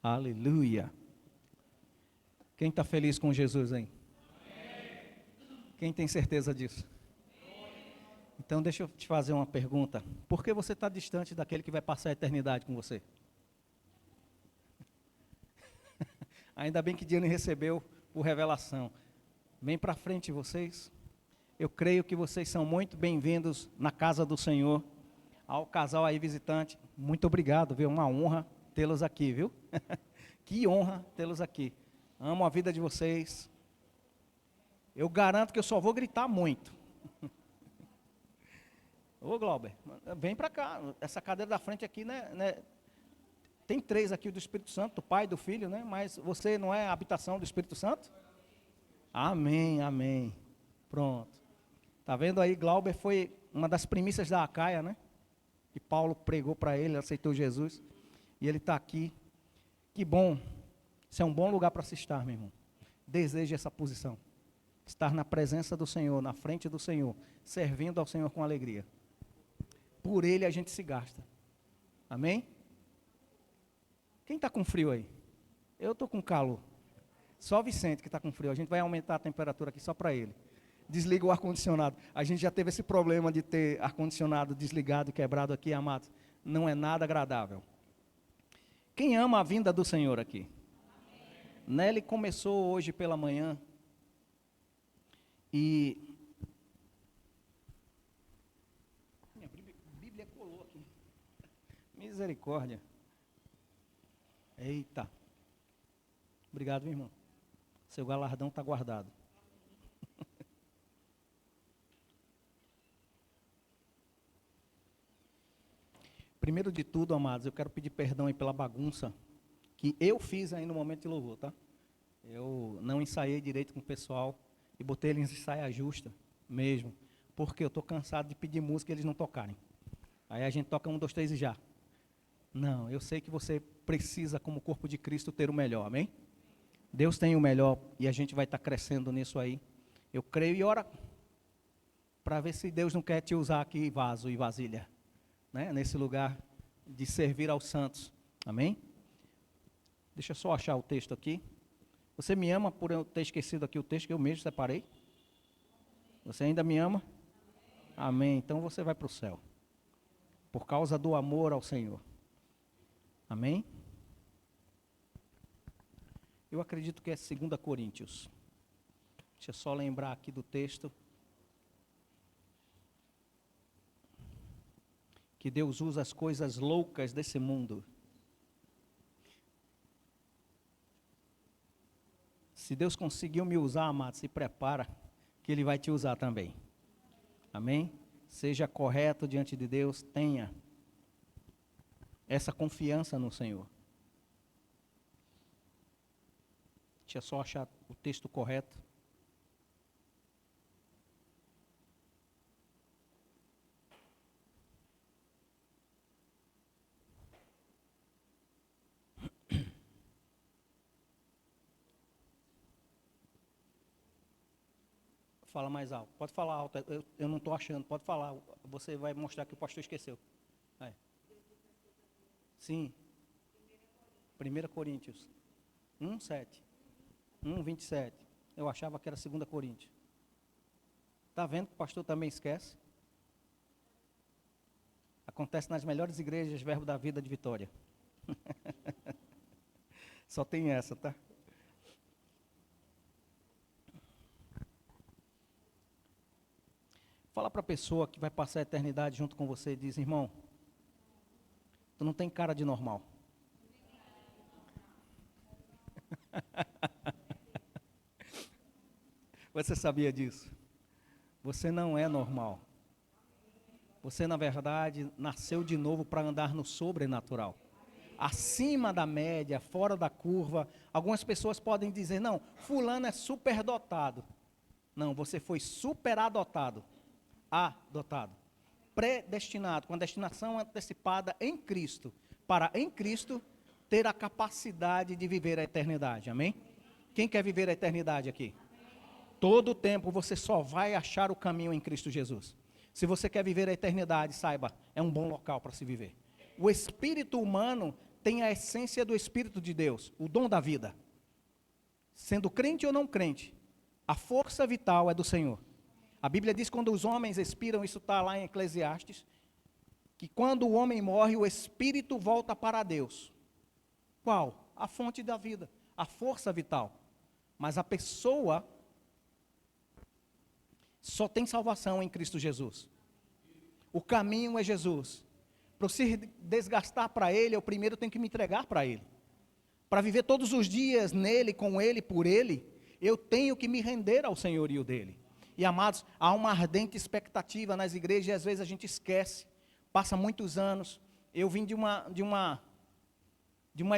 Aleluia. Quem está feliz com Jesus aí? Quem tem certeza disso? Então deixa eu te fazer uma pergunta. Por que você está distante daquele que vai passar a eternidade com você? Ainda bem que Diane recebeu por revelação. Vem para frente vocês. Eu creio que vocês são muito bem-vindos na casa do Senhor. Ao casal aí visitante, muito obrigado, viu? Uma honra tê-los aqui, viu? Que honra tê-los aqui. Amo a vida de vocês. Eu garanto que eu só vou gritar muito. Ô Glauber, vem para cá. Essa cadeira da frente aqui, né? Tem 3 aqui do Espírito Santo, do Pai e do Filho, né? Mas você não é a habitação do Espírito Santo? Amém, amém. Pronto. Tá vendo aí, Glauber foi uma das primícias da Acaia, né? Que Paulo pregou para ele, aceitou Jesus. E ele está aqui. Que bom. Isso é um bom lugar para se estar, meu irmão. Deseje essa posição. Estar na presença do Senhor, na frente do Senhor, servindo ao Senhor com alegria. Por Ele a gente se gasta. Amém? Quem está com frio aí? Eu estou com calor. Só o Vicente que está com frio. A gente vai aumentar a temperatura aqui só para ele. Desliga o ar-condicionado. A gente já teve esse problema de ter ar-condicionado desligado, quebrado aqui, amados. Não é nada agradável. Quem ama a vinda do Senhor aqui? Nelly começou hoje pela manhã. E minha Bíblia colou aqui. Misericórdia. Eita. Obrigado, meu irmão. Seu galardão está guardado. Primeiro de tudo, amados, eu quero pedir perdão aí pela bagunça que eu fiz aí no momento de louvor, tá? Eu não ensaiei direito com o pessoal e botei eles em saia justa mesmo, porque eu estou cansado de pedir música e eles não tocarem. Aí a gente toca 1, 2, 3 e já. Não, eu sei que você precisa, como corpo de Cristo, ter o melhor, amém? Deus tem o melhor e a gente vai estar crescendo nisso aí. Eu creio e ora para ver se Deus não quer te usar aqui vaso e vasilha, né? Nesse lugar de servir aos santos, amém? Deixa eu só achar o texto aqui. Você me ama por eu ter esquecido aqui o texto que eu mesmo separei? Você ainda me ama? Amém. Então você vai para o céu. Por causa do amor ao Senhor. Amém? Eu acredito que é 2 Coríntios. Deixa eu só lembrar aqui do texto. Que Deus usa as coisas loucas desse mundo. Se Deus conseguiu me usar, amado, se prepara, que Ele vai te usar também. Amém? Seja correto diante de Deus, tenha essa confiança no Senhor. Deixa eu só achar o texto correto. Fala mais alto. Pode falar alto. Eu não estou achando. Pode falar. Você vai mostrar que o pastor esqueceu. É. Sim. 1 Coríntios 1, 7. 1, 27. Eu achava que era 2 Coríntios. Está vendo que o pastor também esquece? Acontece nas melhores igrejas, Verbo da Vida de Vitória. Só tem essa, tá? Fala para a pessoa que vai passar a eternidade junto com você e diz, irmão, tu não tem cara de normal. Você sabia disso? Você não é normal. Você, na verdade, nasceu de novo para andar no sobrenatural. Acima da média, fora da curva. Algumas pessoas podem dizer, não, fulano é superdotado. Não, você foi superadotado. Adotado, predestinado, com a destinação antecipada em Cristo, para em Cristo ter a capacidade de viver a eternidade, amém? Quem quer viver a eternidade aqui? Todo o tempo você só vai achar o caminho em Cristo Jesus. Se você quer viver a eternidade, saiba, é um bom local para se viver. O espírito humano tem a essência do Espírito de Deus, o dom da vida. Sendo crente ou não crente, a força vital é do Senhor. A Bíblia diz que quando os homens expiram, isso está lá em Eclesiastes, que quando o homem morre, o espírito volta para Deus. Qual? A fonte da vida, a força vital. Mas a pessoa só tem salvação em Cristo Jesus. O caminho é Jesus. Para se desgastar para Ele, eu primeiro tenho que me entregar para Ele. Para viver todos os dias nele, com Ele, por Ele, eu tenho que me render ao senhorio dEle. E amados, há uma ardente expectativa nas igrejas e às vezes a gente esquece. Passa muitos anos. Eu vim de uma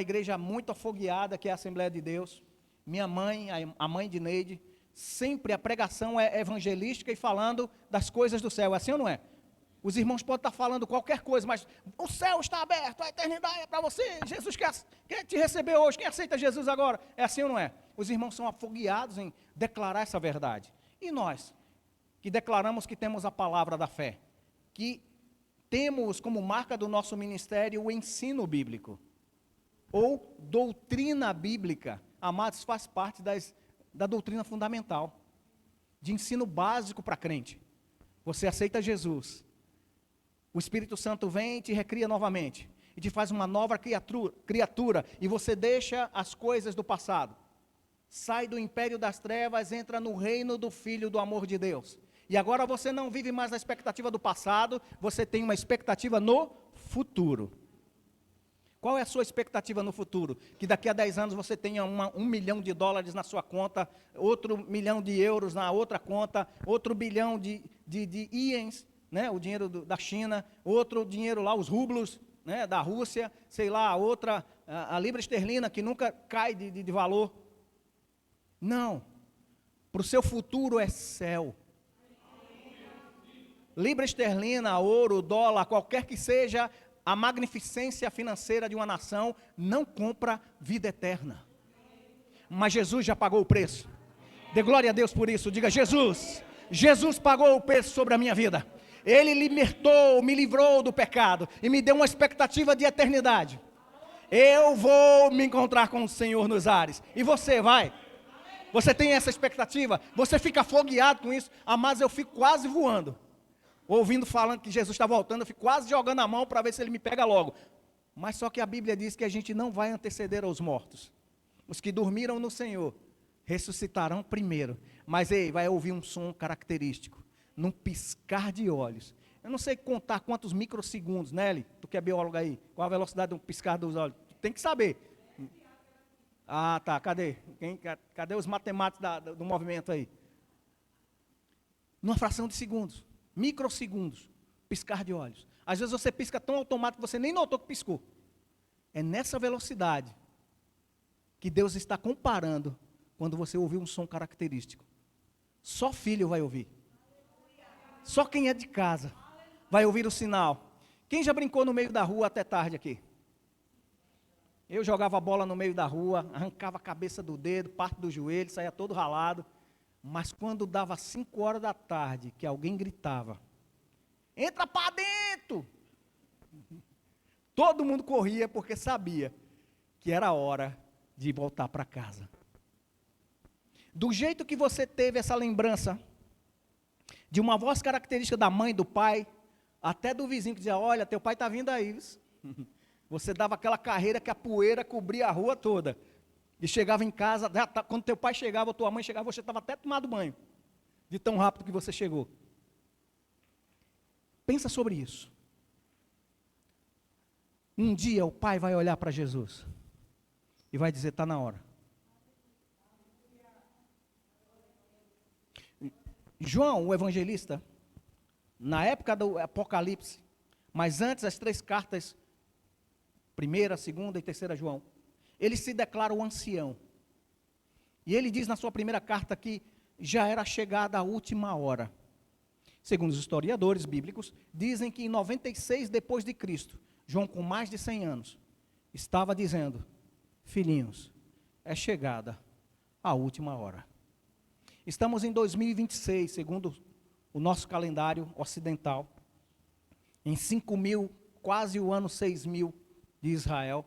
igreja muito afogueada, que é a Assembleia de Deus. Minha mãe, a mãe de Neide, sempre a pregação é evangelística e falando das coisas do céu. É assim ou não é? Os irmãos podem estar falando qualquer coisa, mas o céu está aberto, a eternidade é para você. Jesus quer te receber hoje. Quem aceita Jesus agora? É assim ou não é? Os irmãos são afogueados em declarar essa verdade. E nós, que declaramos que temos a palavra da fé, que temos como marca do nosso ministério o ensino bíblico, ou doutrina bíblica, amados, faz parte da doutrina fundamental, de ensino básico para crente. Você aceita Jesus, o Espírito Santo vem e te recria novamente, e te faz uma nova criatura, e você deixa as coisas do passado, sai do império das trevas, entra no reino do Filho do amor de Deus, e agora você não vive mais na expectativa do passado, você tem uma expectativa no futuro. Qual é a sua expectativa no futuro? Que daqui a 10 anos você tenha $1 milhão na sua conta, outro €1 milhão na outra conta, outro bilhão de ienes, né, o dinheiro da China, outro dinheiro lá, os rublos, né, da Rússia, sei lá, outra, a libra esterlina que nunca cai de valor. Não, para o seu futuro é céu. Libra esterlina, ouro, dólar, qualquer que seja a magnificência financeira de uma nação, não compra vida eterna. Mas Jesus já pagou o preço. Dê glória a Deus por isso. Diga: Jesus pagou o preço sobre a minha vida. Ele libertou, me livrou do pecado e me deu uma expectativa de eternidade. Eu vou me encontrar com o Senhor nos ares. E você vai? Você tem essa expectativa? Você fica afogueado com isso? Mas eu fico quase voando. Ouvindo falando que Jesus está voltando, eu fico quase jogando a mão para ver se ele me pega logo. Mas só que a Bíblia diz que a gente não vai anteceder aos mortos. Os que dormiram no Senhor ressuscitarão primeiro. Mas vai ouvir um som característico, num piscar de olhos. Eu não sei contar quantos microsegundos, né, Eli? Tu que é biólogo aí, qual a velocidade do piscar dos olhos? Tu tem que saber. Ah, tá, cadê? Cadê os matemáticos do movimento aí? Numa fração de segundos. Microsegundos, piscar de olhos. Às vezes você pisca tão automático que você nem notou que piscou. É nessa velocidade que Deus está comparando quando você ouvir um som característico. Só filho vai ouvir. Só quem é de casa vai ouvir o sinal. Quem já brincou no meio da rua até tarde aqui? Eu jogava a bola no meio da rua, arrancava a cabeça do dedo, parte do joelho, saía todo ralado. Mas quando dava 5 horas da tarde, que alguém gritava: entra para dentro! Todo mundo corria porque sabia que era hora de voltar para casa. Do jeito que você teve essa lembrança de uma voz característica da mãe, do pai, até do vizinho que dizia: olha, teu pai está vindo aí. Você dava aquela carreira que a poeira cobria a rua toda. E chegava em casa, quando teu pai chegava, ou tua mãe chegava, você estava até tomado banho, de tão rápido que você chegou. Pensa sobre isso. Um dia o pai vai olhar para Jesus e vai dizer: está na hora. João, o evangelista, na época do Apocalipse, mas antes as 3 cartas, 1ª, 2ª e 3ª João, ele se declara o ancião. E ele diz na sua primeira carta que já era chegada a última hora. Segundo os historiadores bíblicos, dizem que em 96 depois de Cristo, João com mais de 100 anos, estava dizendo: filhinhos, é chegada a última hora. Estamos em 2026, segundo o nosso calendário ocidental, em 5.000, quase o ano 6.000 de Israel.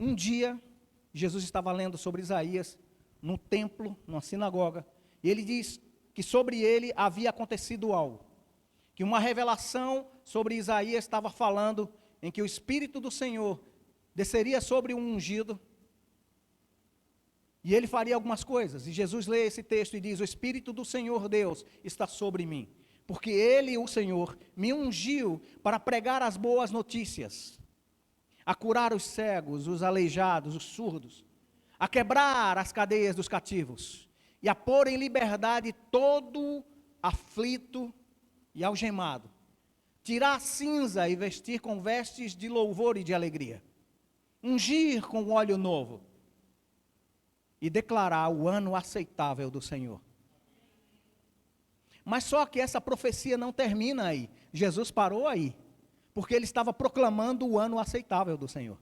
Um dia, Jesus estava lendo sobre Isaías, no templo, numa sinagoga, e ele diz que sobre ele havia acontecido algo, que uma revelação sobre Isaías estava falando, em que o Espírito do Senhor desceria sobre um ungido, e ele faria algumas coisas, e Jesus lê esse texto e diz, o Espírito do Senhor Deus está sobre mim, porque Ele, o Senhor, me ungiu para pregar as boas notícias, a curar os cegos, os aleijados, os surdos, a quebrar as cadeias dos cativos, e a pôr em liberdade todo aflito e algemado, tirar a cinza e vestir com vestes de louvor e de alegria, ungir com óleo novo, e declarar o ano aceitável do Senhor. Mas só que essa profecia não termina aí. Jesus parou aí, porque ele estava proclamando o ano aceitável do Senhor.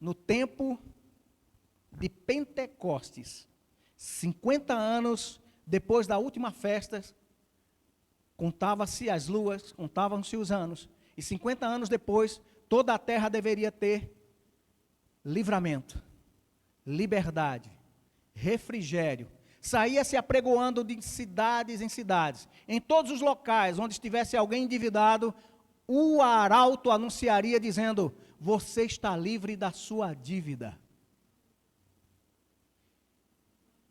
No tempo de Pentecostes, 50 anos depois da última festa, contava-se as luas, contavam-se os anos, e 50 anos depois, toda a terra deveria ter livramento, liberdade, refrigério. Saía-se apregoando de cidades em cidades. Em todos os locais onde estivesse alguém endividado, o arauto anunciaria dizendo, você está livre da sua dívida.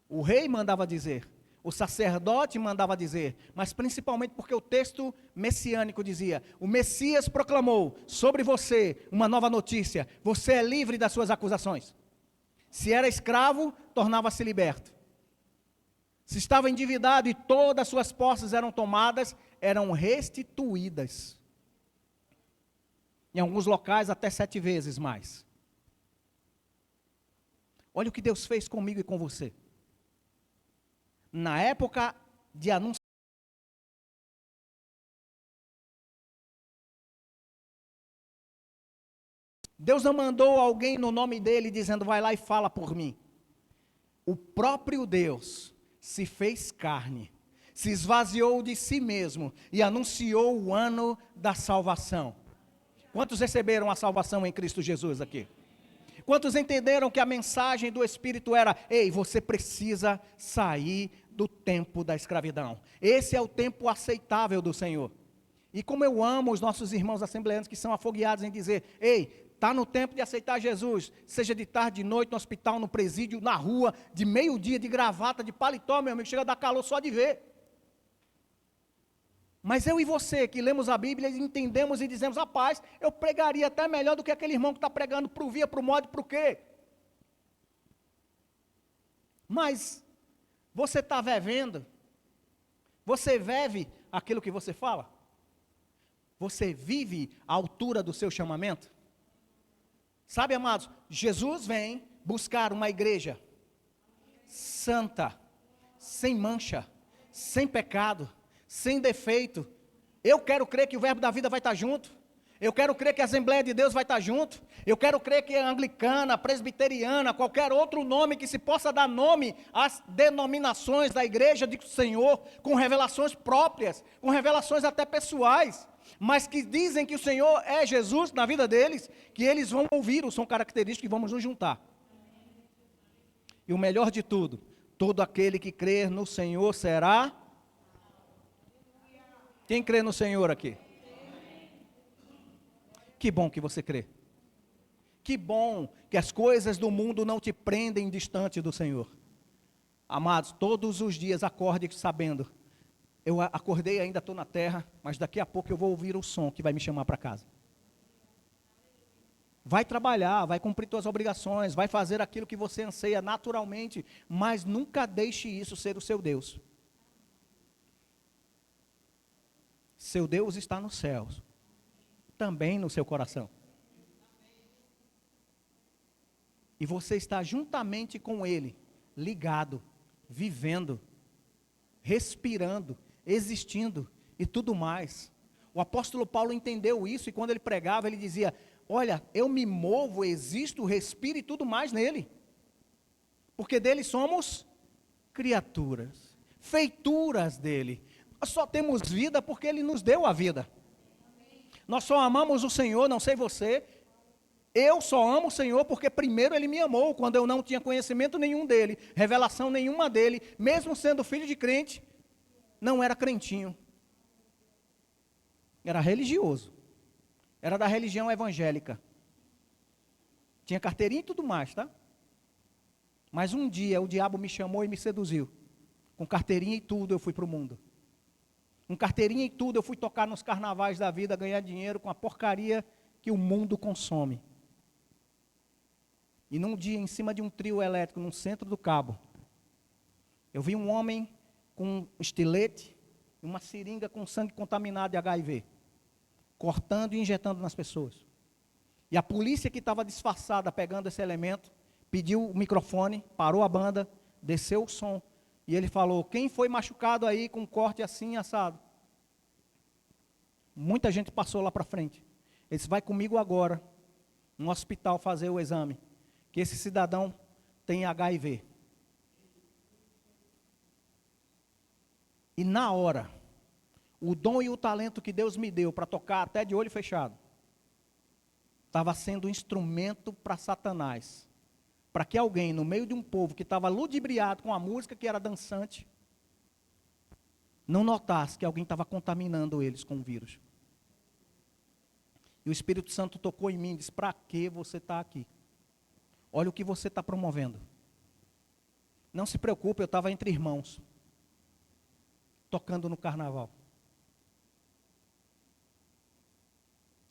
O rei mandava dizer, o sacerdote mandava dizer, mas principalmente porque o texto messiânico dizia, o Messias proclamou sobre você uma nova notícia, você é livre das suas acusações. Se era escravo, tornava-se liberto. Se estava endividado e todas as suas posses eram tomadas, eram restituídas. Em alguns locais até 7 vezes mais. Olha o que Deus fez comigo e com você. Na época de anúncio, Deus não mandou alguém no nome dele dizendo, vai lá e fala por mim. O próprio Deus se fez carne, se esvaziou de si mesmo e anunciou o ano da salvação. Quantos receberam a salvação em Cristo Jesus aqui? Quantos entenderam que a mensagem do Espírito era, ei, você precisa sair do tempo da escravidão. Esse é o tempo aceitável do Senhor. E como eu amo os nossos irmãos assembleanos que são afogueados em dizer, ei, está no tempo de aceitar Jesus, seja de tarde, de noite, no hospital, no presídio, na rua, de meio-dia, de gravata, de paletó, meu amigo, chega a dar calor só de ver. Mas eu e você, que lemos a Bíblia, entendemos e dizemos, rapaz, eu pregaria até melhor do que aquele irmão que está pregando para o via, para o modo, para o quê? Mas, você está vivendo? Você vive aquilo que você fala? Você vive à altura do seu chamamento? Sabe, amados, Jesus vem buscar uma igreja santa, sem mancha, sem pecado, sem defeito. Eu quero crer que o verbo da vida vai estar junto. Eu quero crer que a Assembleia de Deus vai estar junto. Eu quero crer que a anglicana, a presbiteriana, qualquer outro nome que se possa dar nome às denominações da igreja do Senhor, com revelações próprias, com revelações até pessoais, mas que dizem que o Senhor é Jesus na vida deles, que eles vão ouvir o som característico e vamos nos juntar. E o melhor de tudo, todo aquele que crer no Senhor será... Quem crê no Senhor aqui? Que bom que você crê. Que bom que as coisas do mundo não te prendem distante do Senhor. Amados, todos os dias acorde sabendo, eu acordei, ainda estou na terra, mas daqui a pouco eu vou ouvir o som que vai me chamar para casa. Vai trabalhar, vai cumprir suas obrigações, vai fazer aquilo que você anseia naturalmente, mas nunca deixe isso ser o seu Deus. Seu Deus está nos céus, também no seu coração. E você está juntamente com Ele, ligado, vivendo, respirando, existindo e tudo mais. O apóstolo Paulo entendeu isso e quando ele pregava, ele dizia, olha, eu me movo, existo, respiro e tudo mais nele. Porque dele somos criaturas, feituras dele. Nós só temos vida porque ele nos deu a vida. Nós só amamos o Senhor, não sei você. Eu só amo o Senhor porque primeiro Ele me amou, quando eu não tinha conhecimento nenhum dEle, revelação nenhuma dEle, mesmo sendo filho de crente, não era crentinho. Era religioso. Era da religião evangélica. Tinha carteirinha e tudo mais, tá? Mas um dia o diabo me chamou e me seduziu. Com carteirinha e tudo eu fui para o mundo. Com carteirinha e tudo eu fui tocar nos carnavais da vida, ganhar dinheiro com a porcaria que o mundo consome. E num dia, em cima de um trio elétrico, no centro do Cabo, eu vi um homem com um estilete e uma seringa com sangue contaminado de HIV, cortando e injetando nas pessoas. E a polícia que estava disfarçada pegando esse elemento, pediu o microfone, parou a banda, desceu o som, e ele falou: quem foi machucado aí com um corte assim, assado? Muita gente passou lá para frente. Ele disse: vai comigo agora, no hospital fazer o exame, que esse cidadão tem HIV. E na hora, o dom e o talento que Deus me deu para tocar até de olho fechado, estava sendo instrumento para Satanás, para que alguém no meio de um povo que estava ludibriado com a música que era dançante, não notasse que alguém estava contaminando eles com o vírus. E o Espírito Santo tocou em mim e disse: para que você está aqui? Olha o que você está promovendo. Não se preocupe, eu estava entre irmãos, tocando no carnaval.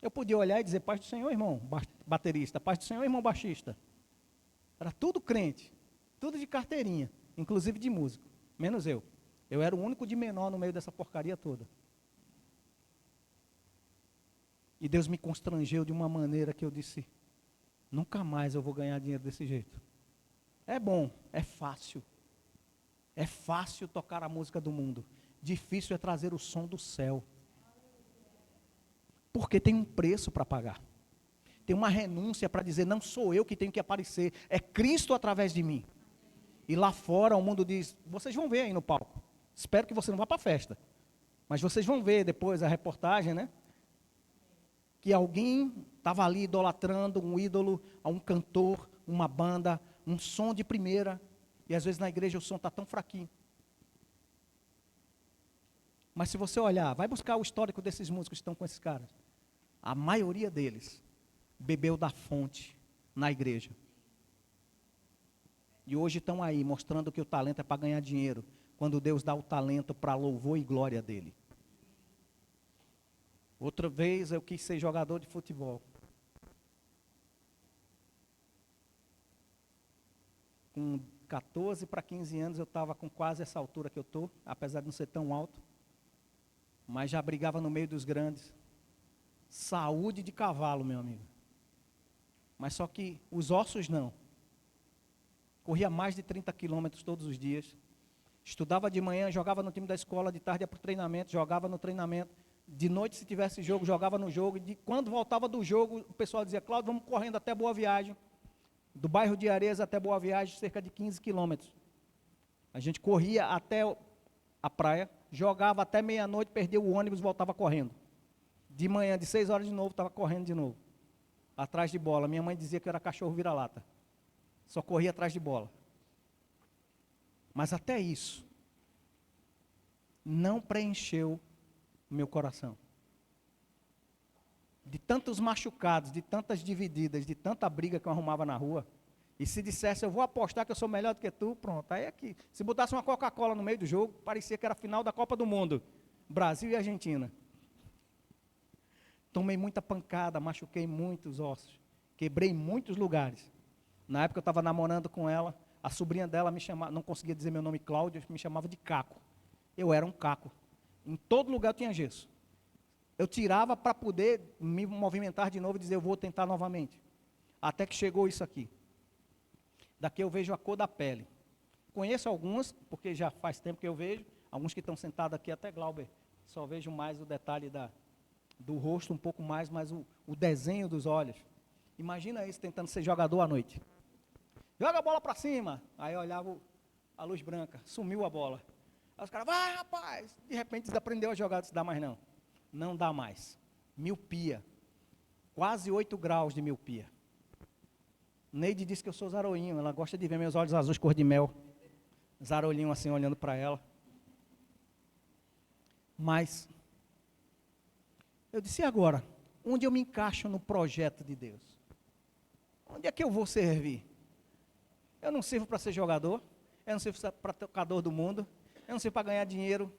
Eu podia olhar e dizer: paz do Senhor, irmão baterista, paz do Senhor, irmão baixista. Era tudo crente, tudo de carteirinha, inclusive de músico, menos eu. Eu era o único de menor no meio dessa porcaria toda. E Deus me constrangeu de uma maneira que eu disse: nunca mais eu vou ganhar dinheiro desse jeito. É bom, é fácil. É fácil tocar a música do mundo. Difícil é trazer o som do céu. Porque tem um preço para pagar. Tem uma renúncia para dizer: não sou eu que tenho que aparecer, é Cristo através de mim. E lá fora o mundo diz: vocês vão ver aí no palco. Espero que você não vá para a festa. Mas vocês vão ver depois a reportagem, né? Que alguém estava ali idolatrando um ídolo, a um cantor, uma banda, um som de primeira. E às vezes na igreja o som está tão fraquinho. Mas se você olhar, vai buscar o histórico desses músicos que estão com esses caras. A maioria deles bebeu da fonte na igreja. E hoje estão aí mostrando que o talento é para ganhar dinheiro, quando Deus dá o talento para louvor e glória dele. Outra vez eu quis ser jogador de futebol. Com 14 para 15 anos eu estava com quase essa altura que eu estou, apesar de não ser tão alto. Mas já brigava no meio dos grandes. Saúde de cavalo, meu amigo. Mas só que os ossos não. Corria mais de 30 quilômetros todos os dias. Estudava de manhã, jogava no time da escola, de tarde ia para o treinamento, jogava no treinamento. De noite, se tivesse jogo, jogava no jogo. E quando voltava do jogo, o pessoal dizia: Cláudio, vamos correndo até Boa Viagem. Do bairro de Areias até Boa Viagem, cerca de 15 quilômetros. A gente corria até a praia, jogava até meia-noite, perdia o ônibus, voltava correndo. De manhã, de 6 horas de novo, estava correndo de novo. Atrás de bola. Minha mãe dizia que eu era cachorro vira-lata. Só corria atrás de bola. Mas até isso não preencheu o meu coração. De tantos machucados, de tantas divididas, de tanta briga que eu arrumava na rua, e se dissesse: eu vou apostar que eu sou melhor do que tu, pronto, aí aqui. Se botasse uma Coca-Cola no meio do jogo, parecia que era a final da Copa do Mundo, Brasil e Argentina. Tomei muita pancada, machuquei muitos ossos, quebrei muitos lugares. Na época eu estava namorando com ela, a sobrinha dela me chamava, não conseguia dizer meu nome Cláudio, me chamava de Caco. Eu era um caco. Em todo lugar eu tinha gesso. Eu tirava para poder me movimentar de novo e dizer: eu vou tentar novamente. Até que chegou isso aqui. Daqui eu vejo a cor da pele. Conheço algumas, porque já faz tempo que eu vejo. Alguns que estão sentados aqui, até Glauber, só vejo mais o detalhe do rosto, um pouco mais, mas o desenho dos olhos. Imagina isso tentando ser jogador à noite. Joga a bola para cima. Aí eu olhava a luz branca, sumiu a bola. Aí os caras: vai, rapaz. De repente desaprendeu a jogar, não dá mais não. Não dá mais. Miopia. Quase 8 graus de miopia. Neide disse que eu sou zaroinho, ela gosta de ver meus olhos azuis cor de mel. Zarolinho assim, olhando para ela. Mas, eu disse, e agora? Onde eu me encaixo no projeto de Deus? Onde é que eu vou servir? Eu não sirvo para ser jogador, eu não sirvo para tocador do mundo, eu não sirvo para ganhar dinheiro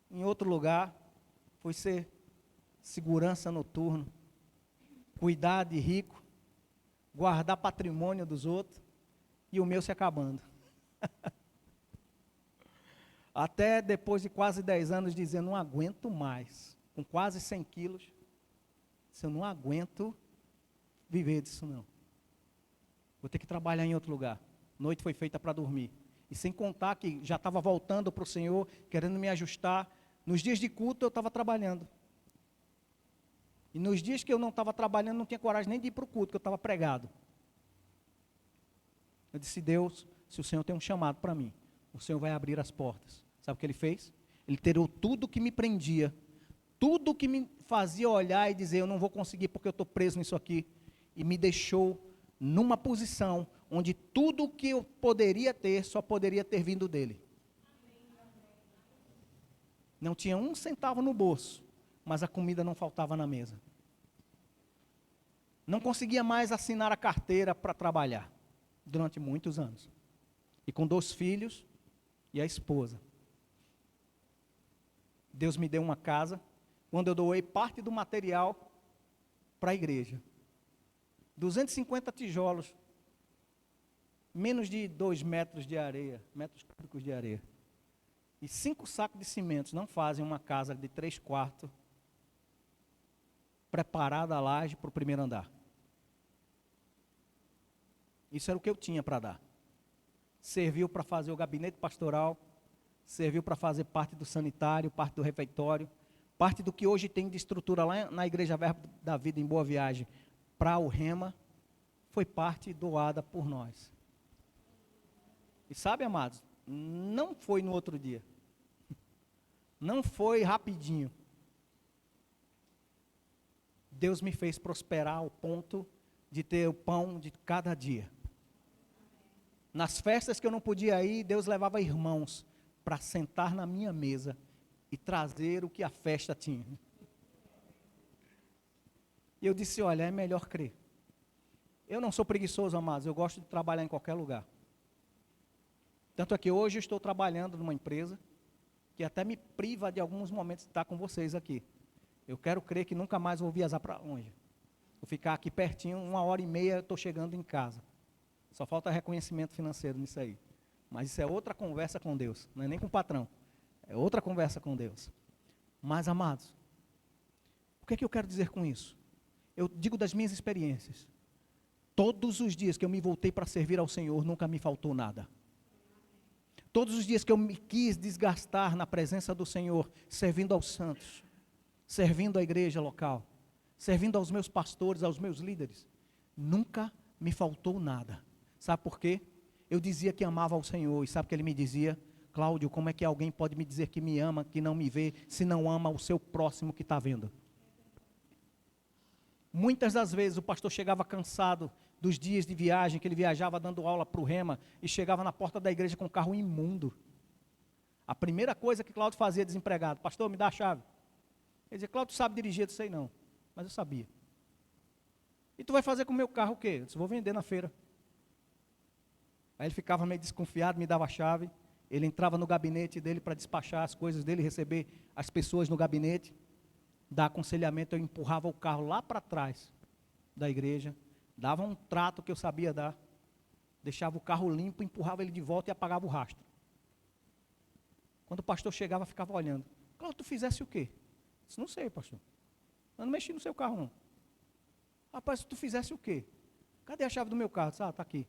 em outro lugar. Fui ser segurança noturno, cuidar de rico, guardar patrimônio dos outros e o meu se acabando. Até depois de quase 10 anos dizer, não aguento mais, com quase 100 quilos, eu não aguento viver disso não. Vou ter que trabalhar em outro lugar. Noite foi feita para dormir. E sem contar que já estava voltando para o Senhor, querendo me ajustar. Nos dias de culto eu estava trabalhando. E nos dias que eu não estava trabalhando, não tinha coragem nem de ir para o culto, que eu estava pregado. Eu disse, Deus, se o Senhor tem um chamado para mim, o Senhor vai abrir as portas. Sabe o que Ele fez? Ele tirou tudo que me prendia, tudo que me fazia olhar e dizer, eu não vou conseguir porque eu estou preso nisso aqui. E me deixou numa posição onde tudo que eu poderia ter, só poderia ter vindo dEle. Não tinha um centavo no bolso, mas a comida não faltava na mesa. Não conseguia mais assinar a carteira para trabalhar, durante muitos anos. E com 2 filhos e a esposa. Deus me deu uma casa, quando eu doei parte do material para a igreja. 250 tijolos, menos de 2 metros de areia, metros cúbicos de areia. E 5 sacos de cimentos não fazem uma casa de 3 quartos, preparada a laje para o primeiro andar. Isso era o que eu tinha para dar. Serviu para fazer o gabinete pastoral, serviu para fazer parte do sanitário, parte do refeitório, parte do que hoje tem de estrutura lá na Igreja Verbo da Vida em Boa Viagem, para o Rema, foi parte doada por nós. E sabe, amados, não foi no outro dia. Não foi rapidinho. Deus me fez prosperar ao ponto de ter o pão de cada dia. Nas festas que eu não podia ir, Deus levava irmãos para sentar na minha mesa e trazer o que a festa tinha. E eu disse, olha, é melhor crer. Eu não sou preguiçoso, amados, eu gosto de trabalhar em qualquer lugar. Tanto é que hoje eu estou trabalhando numa empresa que até me priva de alguns momentos de estar com vocês aqui. Eu quero crer que nunca mais vou viajar para longe. Vou ficar aqui pertinho, 1h30 eu estou chegando em casa. Só falta reconhecimento financeiro nisso aí. Mas isso é outra conversa com Deus, não é nem com o patrão. É outra conversa com Deus. Mas, amados, o que é que eu quero dizer com isso? Eu digo das minhas experiências. Todos os dias que eu me voltei para servir ao Senhor, nunca me faltou nada. Todos os dias que eu me quis desgastar na presença do Senhor, servindo aos santos, servindo à igreja local, servindo aos meus pastores, aos meus líderes, nunca me faltou nada. Sabe por quê? Eu dizia que amava ao Senhor, e sabe o que Ele me dizia? Cláudio, como é que alguém pode me dizer que me ama, que não me vê, se não ama o seu próximo que está vendo? Muitas das vezes o pastor chegava cansado dos dias de viagem, que ele viajava dando aula para o Rema, e chegava na porta da igreja com um carro imundo. A primeira coisa que Cláudio fazia desempregado, pastor, me dá a chave. Ele dizia, Cláudio, tu sabe dirigir? Eu disse, sei não, mas eu sabia. E tu vai fazer com o meu carro o quê? Eu disse, vou vender na feira. Aí ele ficava meio desconfiado, me dava a chave, ele entrava no gabinete dele para despachar as coisas dele, receber as pessoas no gabinete, dar aconselhamento, eu empurrava o carro lá para trás da igreja, dava um trato que eu sabia dar, deixava o carro limpo, empurrava ele de volta e apagava o rastro. Quando o pastor chegava, ficava olhando. Cláudio, tu fizesse o quê? Eu disse, não sei, pastor. Eu não mexi no seu carro, não. Rapaz, se tu fizesse o quê? Cadê a chave do meu carro? Eu disse, está aqui.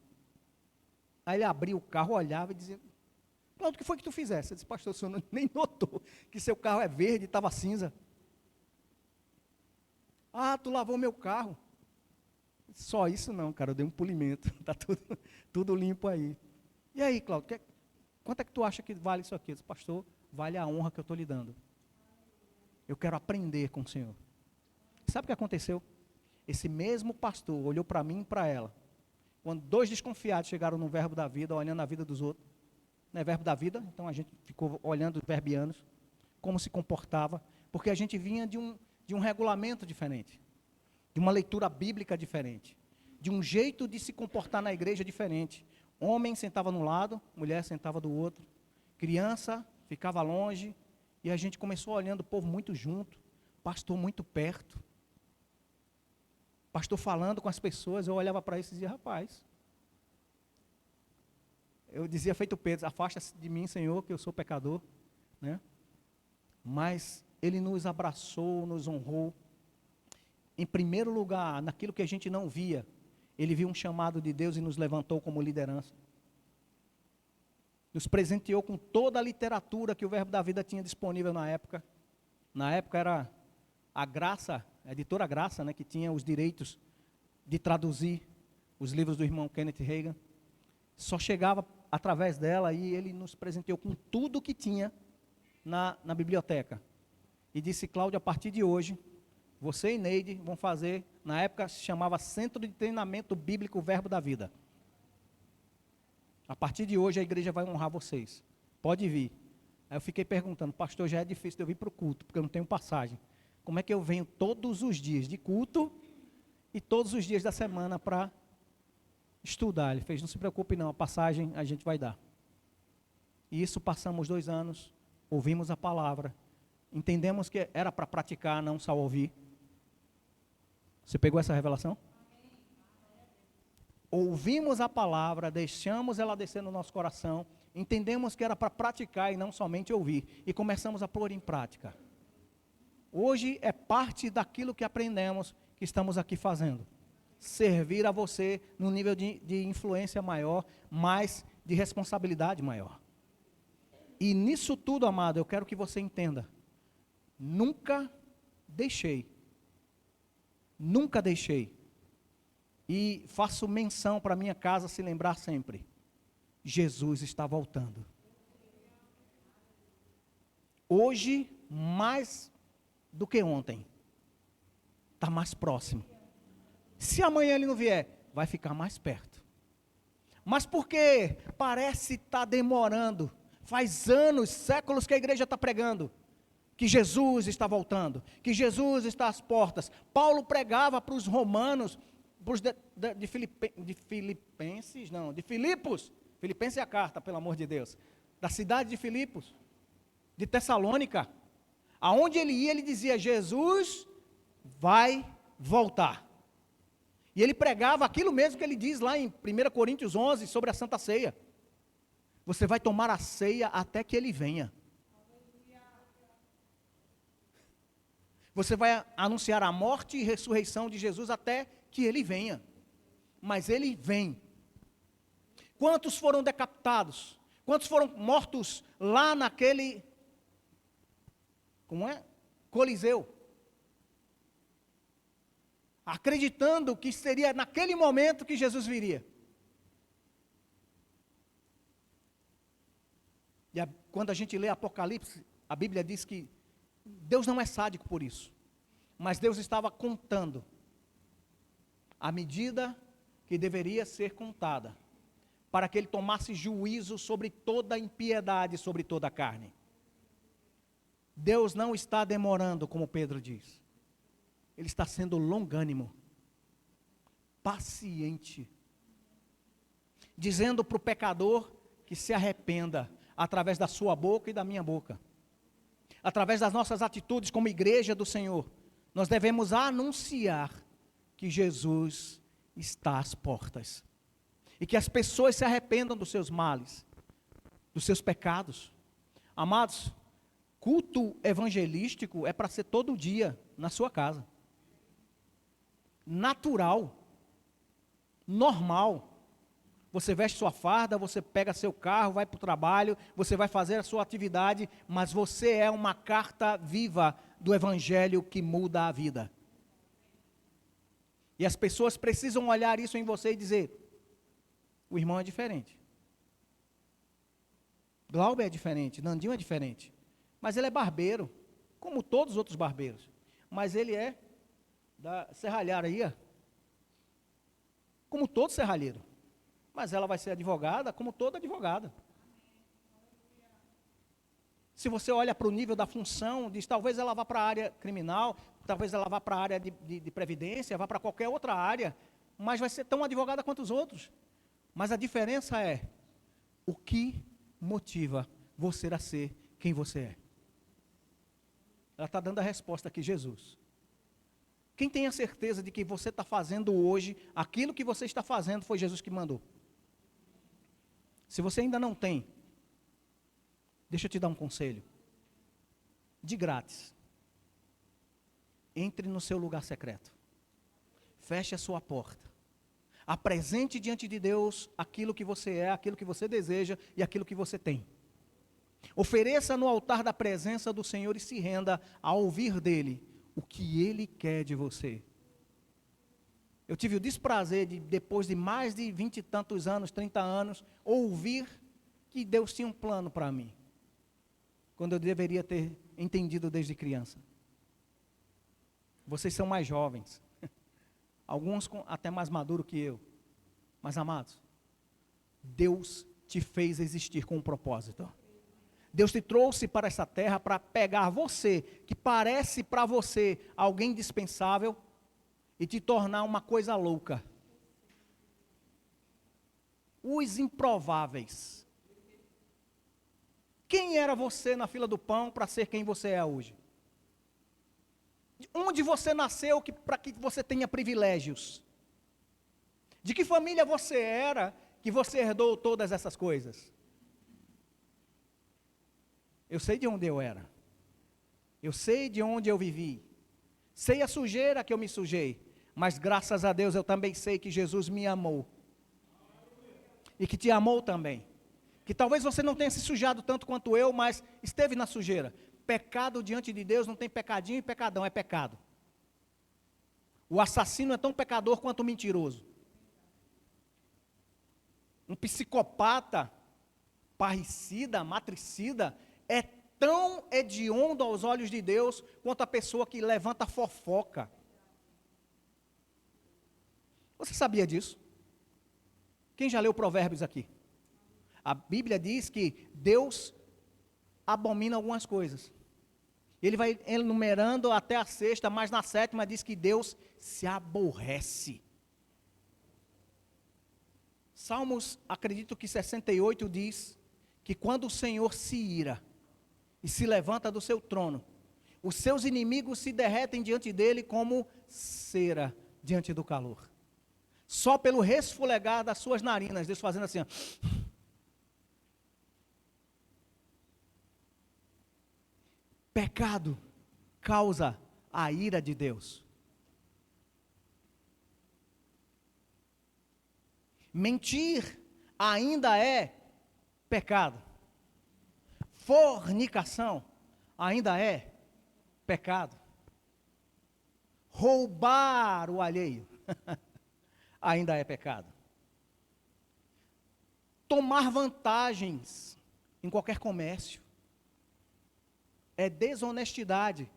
Aí ele abria o carro, olhava e dizia, Cláudio, o que foi que tu fizesse? Eu disse, pastor, o senhor nem notou que seu carro é verde e estava cinza. Ah, tu lavou meu carro. Só isso não, cara, eu dei um polimento, está tudo limpo aí. E aí, Cláudio, quanto é que tu acha que vale isso aqui? Eu disse, pastor, vale a honra que eu estou lhe dando. Eu quero aprender com o Senhor. Sabe o que aconteceu? Esse mesmo pastor olhou para mim e para ela, Quando dois desconfiados chegaram no Verbo da Vida, olhando a vida dos outros, né, Verbo da Vida, então a gente ficou olhando os verbianos, como se comportava, porque a gente vinha de um regulamento diferente, de uma leitura bíblica diferente, de um jeito de se comportar na igreja diferente. Homem sentava de um lado, mulher sentava do outro, criança ficava longe, e a gente começou olhando o povo muito junto, pastor muito perto, pastor falando com as pessoas. Eu olhava para isso e dizia, rapaz, eu dizia feito Pedro, afasta-se de mim, Senhor, que eu sou pecador, né? Mas ele nos abraçou, nos honrou. Em primeiro lugar, naquilo que a gente não via, ele viu um chamado de Deus e nos levantou como liderança. Nos presenteou com toda a literatura que o Verbo da Vida tinha disponível na época. Na época era a Graça, a editora Graça, né, que tinha os direitos de traduzir os livros do irmão Kenneth Hagin. Só chegava através dela e ele nos presenteou com tudo que tinha na biblioteca. E disse, Cláudio, a partir de hoje, você e Neide vão fazer, na época se chamava Centro de Treinamento Bíblico Verbo da Vida. A partir de hoje a igreja vai honrar vocês. Pode vir. Aí eu fiquei perguntando, pastor, já é difícil de eu vir para o culto, porque eu não tenho passagem. Como é que eu venho todos os dias de culto e todos os dias da semana para estudar? Ele fez, não se preocupe não, a passagem a gente vai dar. E isso passamos 2 anos, ouvimos a palavra, entendemos que era para praticar, não só ouvir. Você pegou essa revelação? Ouvimos a palavra, deixamos ela descer no nosso coração, entendemos que era para praticar e não somente ouvir, e começamos a pôr em prática. Hoje é parte daquilo que aprendemos, que estamos aqui fazendo. Servir a você num nível de influência maior, mais de responsabilidade maior. E nisso tudo, amado, eu quero que você entenda, nunca deixei, e faço menção para minha casa se lembrar sempre, Jesus está voltando. Hoje, mais do que ontem, está mais próximo. Se amanhã ele não vier, vai ficar mais perto. Mas porque parece estar demorando, faz anos, séculos que a igreja está pregando, que Jesus está voltando, que Jesus está às portas. Paulo pregava para os romanos, de Filipos, Filipenses é a carta, pelo amor de Deus, da cidade de Filipos, de Tessalônica, aonde ele ia, ele dizia, Jesus vai voltar. E ele pregava aquilo mesmo que ele diz lá em 1 Coríntios 11, sobre a Santa Ceia. Você vai tomar a ceia até que ele venha. Você vai anunciar a morte e ressurreição de Jesus até que ele venha. Mas ele vem. Quantos foram decapitados? Quantos foram mortos lá naquele, Coliseu? Acreditando que seria naquele momento que Jesus viria. E quando a gente lê Apocalipse, a Bíblia diz que Deus não é sádico por isso. Mas Deus estava contando a medida que deveria ser contada, para que ele tomasse juízo sobre toda a impiedade, sobre toda a carne. Deus não está demorando, como Pedro diz. Ele está sendo longânimo, paciente, dizendo para o pecador que se arrependa, através da sua boca e da minha boca. Através das nossas atitudes como igreja do Senhor, nós devemos anunciar que Jesus está às portas. E que as pessoas se arrependam dos seus males, dos seus pecados. Amados, culto evangelístico é para ser todo dia na sua casa. Natural, normal. Você veste sua farda, você pega seu carro, vai para o trabalho, você vai fazer a sua atividade, mas você é uma carta viva do evangelho que muda a vida. E as pessoas precisam olhar isso em você e dizer, o irmão é diferente. Glauber é diferente, Nandinho é diferente. Mas ele é barbeiro, como todos os outros barbeiros. Mas ele é da serralharia, como todo serralheiro. mas ela vai ser advogada como toda advogada. Se você olha para o nível da função, diz, talvez ela vá para a área criminal, talvez ela vá para a área de previdência, vá para qualquer outra área, mas vai ser tão advogada quanto os outros. Mas a diferença é o que motiva você a ser quem você é. Ela está dando a resposta aqui, Jesus. Quem tem a certeza de que você está fazendo hoje, aquilo que você está fazendo foi Jesus que mandou? Se você ainda não tem, deixa eu te dar um conselho. De grátis. Entre no seu lugar secreto. Feche a sua porta. Apresente diante de Deus aquilo que você é, aquilo que você deseja e aquilo que você tem. Ofereça no altar da presença do Senhor e se renda a ouvir dele o que ele quer de você. Eu tive o desprazer de, depois de mais de 20 e tantos anos, 30 anos, ouvir que Deus tinha um plano para mim. Quando eu deveria ter entendido desde criança. Vocês são mais jovens. Alguns até mais maduros que eu. Mas amados, Deus te fez existir com um propósito. Deus te trouxe para essa terra para pegar você, que parece para você alguém dispensável, e te tornar uma coisa louca. Os improváveis. Quem era você na fila do pão para ser quem você é hoje? Onde você nasceu para que você tenha privilégios? De que família você era que você herdou todas essas coisas? Eu sei de onde eu era. Eu sei de onde eu vivi. Sei a sujeira que eu me sujei. Mas graças a Deus eu também sei que Jesus me amou. E que te amou também. Que talvez você não tenha se sujado tanto quanto eu, mas esteve na sujeira. Pecado diante de Deus não tem pecadinho e pecadão, é pecado. O assassino é tão pecador quanto o mentiroso. Um psicopata, parricida, matricida, é tão hediondo aos olhos de Deus quanto a pessoa que levanta fofoca. Você sabia disso? Quem já leu Provérbios aqui? A Bíblia diz que Deus abomina algumas coisas. Ele vai enumerando até a sexta, mas na sétima diz que Deus se aborrece. Salmos, acredito que 68 diz que quando o Senhor se ira e se levanta do seu trono, os seus inimigos se derretem diante dele como cera diante do calor. Só pelo resfolegar das suas narinas, Deus fazendo assim, ó. Pecado causa a ira de Deus. Mentir ainda é pecado. Fornicação ainda é pecado. Roubar o alheio ainda é pecado. Tomar vantagens em qualquer comércio é desonestidade,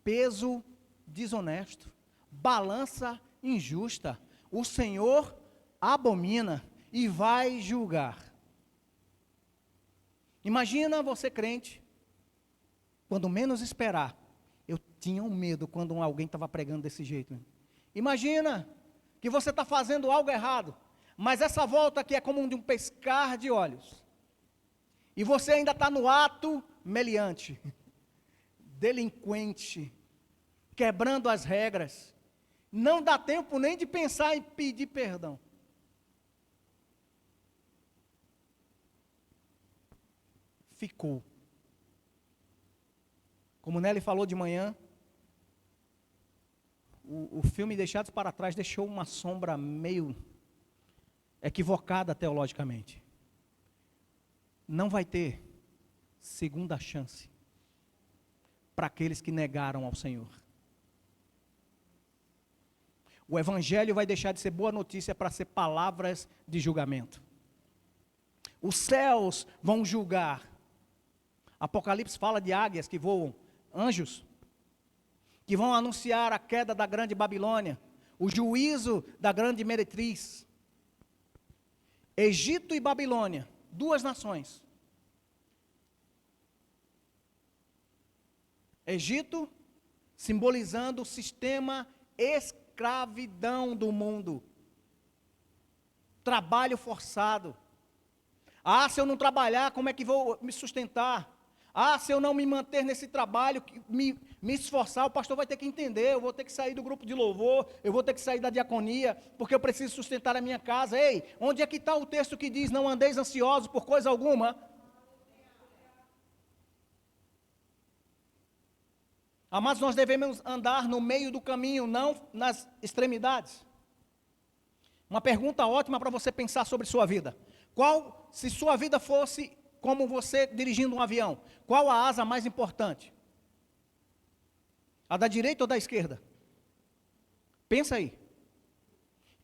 peso desonesto, balança injusta. O Senhor abomina e vai julgar. Imagina você crente, quando menos esperar. Eu tinha um medo quando alguém estava pregando desse jeito. Imagina que você está fazendo algo errado, mas essa volta aqui é como de um piscar de olhos. E você ainda está no ato meliante, delinquente, quebrando as regras. Não dá tempo nem de pensar em pedir perdão. Ficou. Como Nelly falou de manhã, o filme Deixados para Trás deixou uma sombra meio equivocada teologicamente. Não vai ter segunda chance para aqueles que negaram ao Senhor. O Evangelho vai deixar de ser boa notícia para ser palavras de julgamento. Os céus vão julgar. Apocalipse fala de águias que voam, anjos, que vão anunciar a queda da grande Babilônia, o juízo da grande meretriz. Egito e Babilônia, duas nações. Egito simbolizando o sistema escravidão do mundo. Trabalho forçado. Ah, se eu não trabalhar, como é que vou me sustentar? Ah, se eu não me manter nesse trabalho, me esforçar, o pastor vai ter que entender, eu vou ter que sair do grupo de louvor, eu vou ter que sair da diaconia, porque eu preciso sustentar a minha casa. Ei, onde é que está o texto que diz, não andeis ansiosos por coisa alguma? Mas nós devemos andar no meio do caminho, não nas extremidades. Uma pergunta ótima para você pensar sobre sua vida. Se sua vida fosse como você dirigindo um avião, qual a asa mais importante? A da direita ou da esquerda? Pensa aí.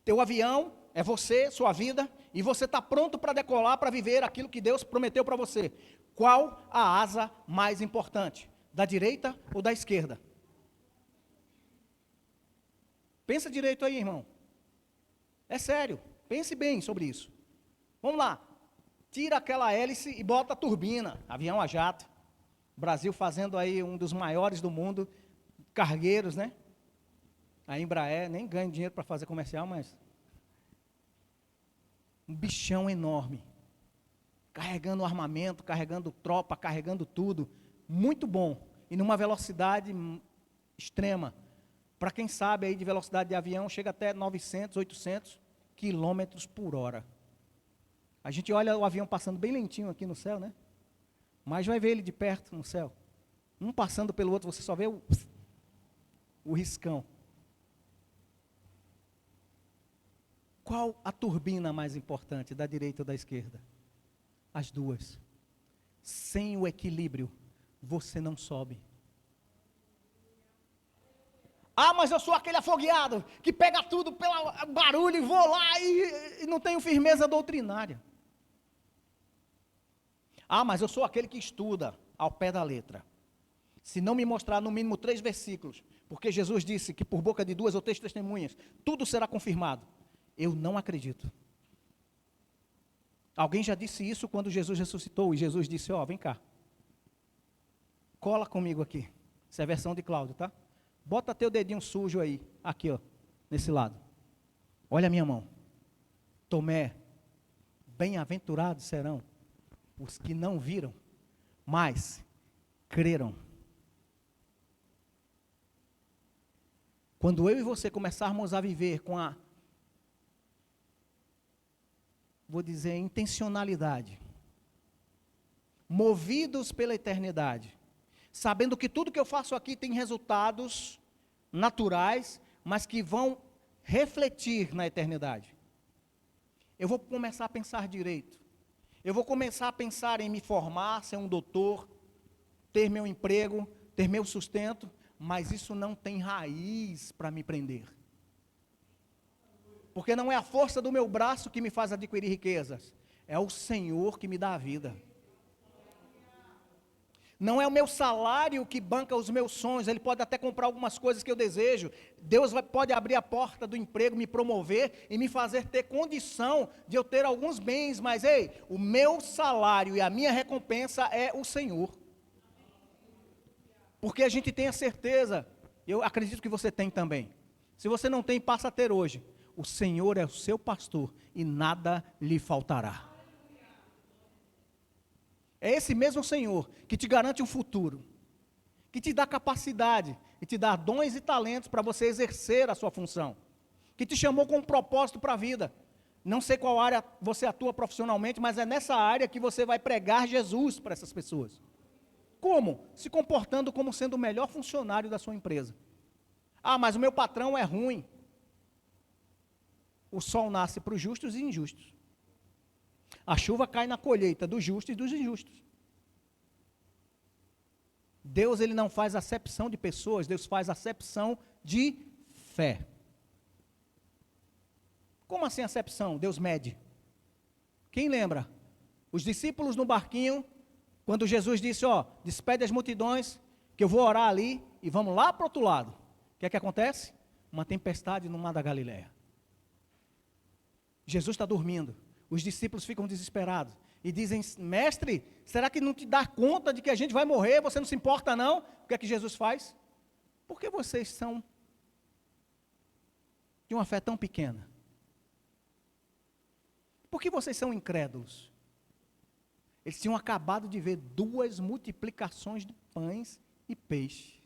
Teu avião é você, sua vida, e você está pronto para decolar, para viver aquilo que Deus prometeu para você. Qual a asa mais importante? Da direita ou da esquerda? Pensa direito aí, irmão. É sério, pense bem sobre isso. Vamos lá. Tira aquela hélice e bota a turbina, avião a jato. Brasil fazendo aí um dos maiores do mundo, cargueiros, né? A Embraer nem ganha dinheiro para fazer comercial, mas um bichão enorme, carregando armamento, carregando tropa, carregando tudo, muito bom, e numa velocidade extrema. Para quem sabe aí de velocidade de avião, chega até 900, 800 quilômetros por hora. A gente olha o avião passando bem lentinho aqui no céu, né? Mas vai ver ele de perto no céu. Um passando pelo outro, você só vê o riscão. Qual a turbina mais importante, da direita ou da esquerda? As duas. Sem o equilíbrio, você não sobe. Ah, mas eu sou aquele afogueado que pega tudo pelo barulho e vou lá e não tenho firmeza doutrinária. Ah, mas eu sou aquele que estuda ao pé da letra. Se não me mostrar no mínimo 3 versículos, porque Jesus disse que por boca de 2 ou 3 testemunhas, tudo será confirmado. Eu não acredito. Alguém já disse isso quando Jesus ressuscitou, e Jesus disse, vem cá. Cola comigo aqui. Essa é a versão de Cláudio, tá? Bota teu dedinho sujo aí, aqui nesse lado. Olha a minha mão. Tomé, bem-aventurados serão os que não viram, mas creram. Quando eu e você começarmos a viver com intencionalidade, movidos pela eternidade, sabendo que tudo que eu faço aqui tem resultados naturais, mas que vão refletir na eternidade. Eu vou começar a pensar direito. Eu vou começar a pensar em me formar, ser um doutor, ter meu emprego, ter meu sustento, mas isso não tem raiz para me prender. Porque não é a força do meu braço que me faz adquirir riquezas, é o Senhor que me dá a vida. Não é o meu salário que banca os meus sonhos, ele pode até comprar algumas coisas que eu desejo. Deus pode abrir a porta do emprego, me promover e me fazer ter condição de eu ter alguns bens, mas o meu salário e a minha recompensa é o Senhor. Porque a gente tem a certeza, eu acredito que você tem também. Se você não tem, passa a ter hoje. O Senhor é o seu pastor e nada lhe faltará. É esse mesmo Senhor que te garante um futuro, que te dá capacidade e te dá dons e talentos para você exercer a sua função, que te chamou com um propósito para a vida. Não sei qual área você atua profissionalmente, mas é nessa área que você vai pregar Jesus para essas pessoas. Como? Se comportando como sendo o melhor funcionário da sua empresa. Ah, mas o meu patrão é ruim. O sol nasce para os justos e injustos. A chuva cai na colheita dos justos e dos injustos. Deus, ele não faz acepção de pessoas, Deus faz acepção de fé. Como assim acepção? Deus mede. Quem lembra? Os discípulos no barquinho, quando Jesus disse, despede as multidões, que eu vou orar ali, e vamos lá para o outro lado. O que é que acontece? Uma tempestade no mar da Galileia. Jesus está dormindo. os discípulos ficam desesperados e dizem: mestre, será que não te dá conta de que a gente vai morrer? Você não se importa não? O que é que Jesus faz? Por que vocês são de uma fé tão pequena? Por que vocês são incrédulos? Eles tinham acabado de ver 2 multiplicações de pães e peixe.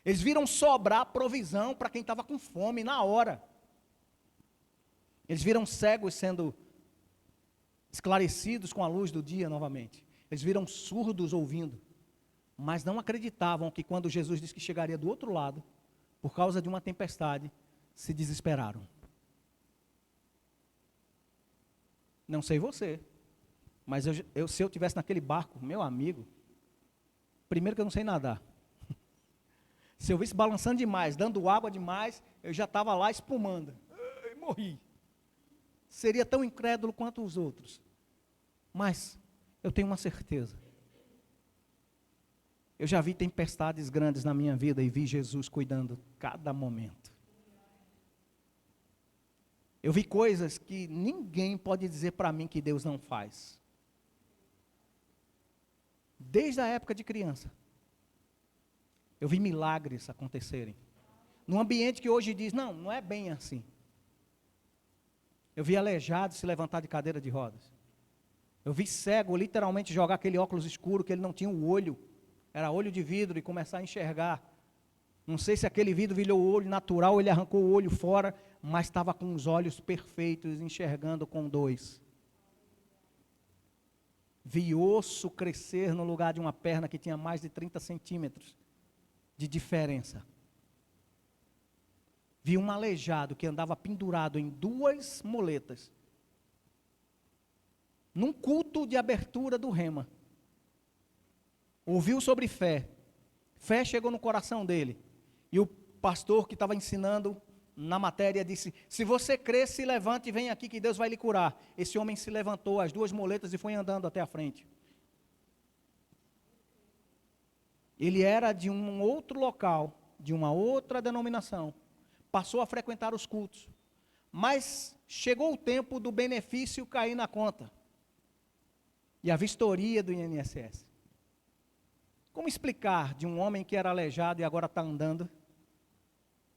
Eles viram sobrar provisão para quem estava com fome na hora. Eles viram cegos sendo esclarecidos com a luz do dia novamente. Eles viram surdos ouvindo. Mas não acreditavam que quando Jesus disse que chegaria do outro lado, por causa de uma tempestade, se desesperaram. Não sei você, mas se eu estivesse naquele barco, meu amigo, primeiro que eu não sei nadar. Se eu visse balançando demais, dando água demais, eu já estava lá espumando. E morri. Seria tão incrédulo quanto os outros. Mas eu tenho uma certeza. Eu já vi tempestades grandes na minha vida e vi Jesus cuidando cada momento. Eu vi coisas que ninguém pode dizer para mim que Deus não faz. Desde a época de criança. Eu vi milagres acontecerem. Num ambiente que hoje diz, não é bem assim. Eu vi aleijado se levantar de cadeira de rodas. Eu vi cego literalmente jogar aquele óculos escuro que ele não tinha o olho. Era olho de vidro e começar a enxergar. Não sei se aquele vidro virou o olho natural ou ele arrancou o olho fora, mas estava com os olhos perfeitos, enxergando com 2. Vi osso crescer no lugar de uma perna que tinha mais de 30 centímetros de diferença. Vi um aleijado que andava pendurado em 2 muletas, num culto de abertura do Rema. Ouviu sobre fé. Fé chegou no coração dele. E o pastor que estava ensinando na matéria disse: se você crê, se levante e vem aqui que Deus vai lhe curar. Esse homem se levantou, as 2 muletas, e foi andando até a frente. Ele era de um outro local, de uma outra denominação. Passou a frequentar os cultos. Mas chegou o tempo do benefício cair na conta. E a vistoria do INSS. Como explicar de um homem que era aleijado e agora está andando,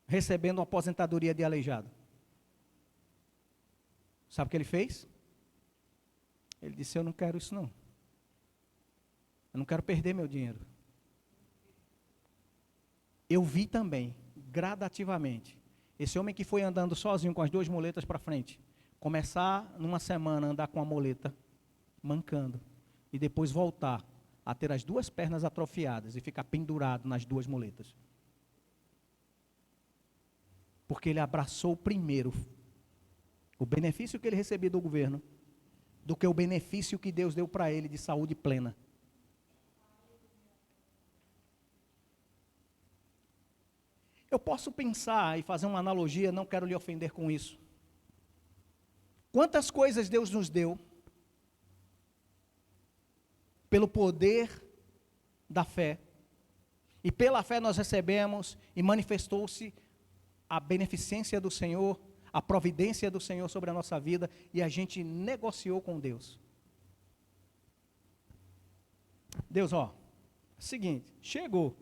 recebendo uma aposentadoria de aleijado? Sabe o que ele fez? Ele disse: eu não quero isso não. Eu não quero perder meu dinheiro. Eu vi também, gradativamente, esse homem que foi andando sozinho com as 2 muletas para frente, começar numa semana a andar com a muleta, mancando, e depois voltar a ter as 2 pernas atrofiadas e ficar pendurado nas 2 muletas. Porque ele abraçou primeiro o benefício que ele recebia do governo, do que o benefício que Deus deu para ele de saúde plena. Eu posso pensar e fazer uma analogia, não quero lhe ofender com isso. Quantas coisas Deus nos deu, pelo poder da fé, e pela fé nós recebemos, e manifestou-se a beneficência do Senhor, a providência do Senhor sobre a nossa vida, e a gente negociou com Deus. Deus, seguinte, chegou,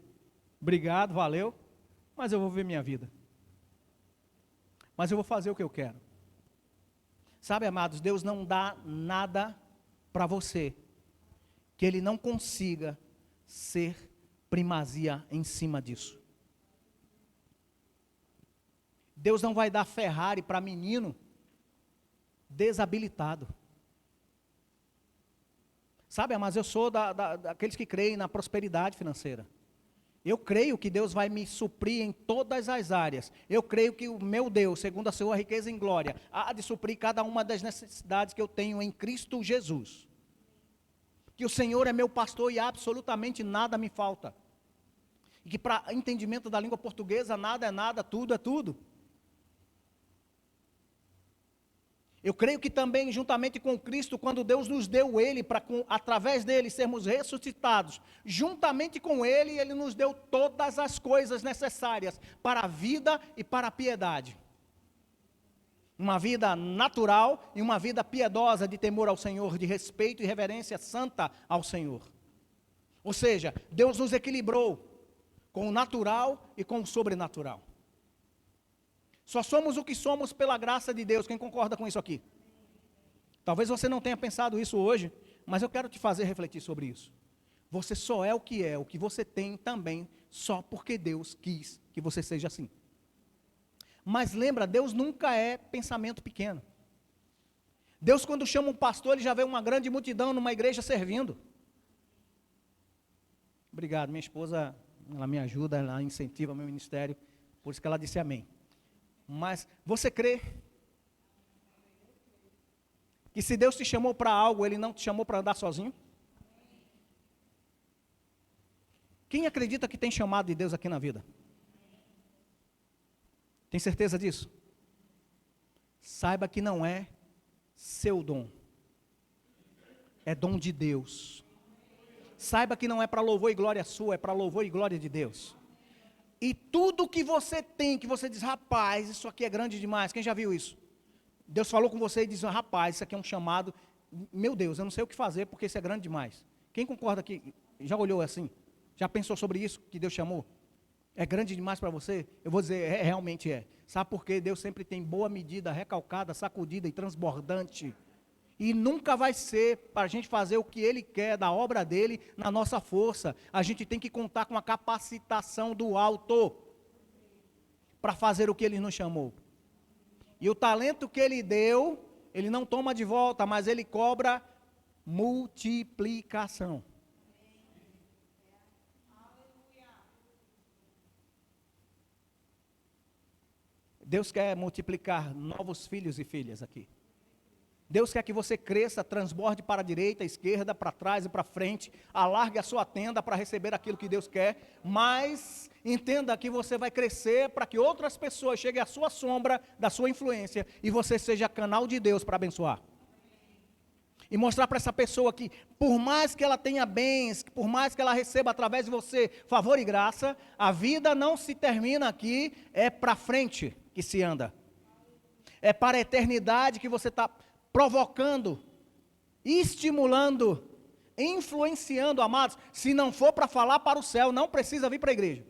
obrigado, valeu, mas eu vou viver minha vida. Mas eu vou fazer o que eu quero. Sabe, amados, Deus não dá nada para você que Ele não consiga ser primazia em cima disso. Deus não vai dar Ferrari para menino desabilitado. Sabe, mas eu sou daqueles que creem na prosperidade financeira. Eu creio que Deus vai me suprir em todas as áreas. Eu creio que o meu Deus, segundo a sua riqueza em glória, há de suprir cada uma das necessidades que eu tenho em Cristo Jesus. Que o Senhor é meu pastor e absolutamente nada me falta. E que para entendimento da língua portuguesa, nada é nada, tudo é tudo. Eu creio que também, juntamente com Cristo, quando Deus nos deu Ele, para através dele sermos ressuscitados, juntamente com Ele, Ele nos deu todas as coisas necessárias para a vida e para a piedade. uma vida natural e uma vida piedosa de temor ao Senhor, de respeito e reverência santa ao Senhor. Ou seja, Deus nos equilibrou com o natural e com o sobrenatural. Só somos o que somos pela graça de Deus. Quem concorda com isso aqui? Talvez você não tenha pensado isso hoje, mas eu quero te fazer refletir sobre isso. Você só é, o que você tem também, só porque Deus quis que você seja assim. Mas lembra, Deus nunca é pensamento pequeno. Deus, quando chama um pastor, ele já vê uma grande multidão numa igreja servindo. Obrigado, minha esposa, ela me ajuda, ela incentiva meu ministério, por isso que ela disse amém. Mas você crê que se Deus te chamou para algo, Ele não te chamou para andar sozinho? Quem acredita que tem chamado de Deus aqui na vida? Tem certeza disso? Saiba que não é seu dom, é dom de Deus. Saiba que não é para louvor e glória sua, é para louvor e glória de Deus. E tudo que você tem, que você diz, rapaz, isso aqui é grande demais. Quem já viu isso? Deus falou com você e diz, rapaz, isso aqui é um chamado. Meu Deus, eu não sei o que fazer porque isso é grande demais. Quem concorda que já olhou assim? Já pensou sobre isso que Deus chamou? É grande demais para você? Eu vou dizer, realmente é. Sabe por quê? Deus sempre tem boa medida, recalcada, sacudida e transbordante. E nunca vai ser para a gente fazer o que Ele quer da obra dEle na nossa força. A gente tem que contar com a capacitação do alto para fazer o que Ele nos chamou. E o talento que Ele deu, Ele não toma de volta, mas Ele cobra multiplicação. Deus quer multiplicar novos filhos e filhas aqui. Deus quer que você cresça, transborde para a direita, a esquerda, para trás e para frente, alargue a sua tenda para receber aquilo que Deus quer, mas entenda que você vai crescer para que outras pessoas cheguem à sua sombra, da sua influência, e você seja canal de Deus para abençoar. E mostrar para essa pessoa que, por mais que ela tenha bens, por mais que ela receba através de você favor e graça, a vida não se termina aqui, é para frente que se anda. É para a eternidade que você está provocando, estimulando, influenciando, amados. Se não for para falar para o céu, não precisa vir para a igreja.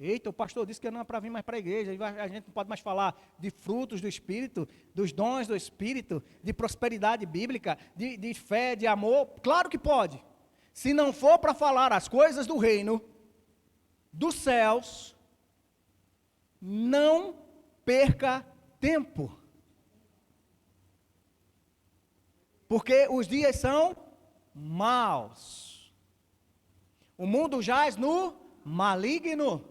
Eita, o pastor disse que não é para vir mais para a igreja, a gente não pode mais falar de frutos do Espírito, dos dons do Espírito, de prosperidade bíblica, de fé, de amor. Claro que pode. Se não for para falar as coisas do reino, dos céus, não perca tempo. Porque os dias são maus. O mundo jaz no maligno.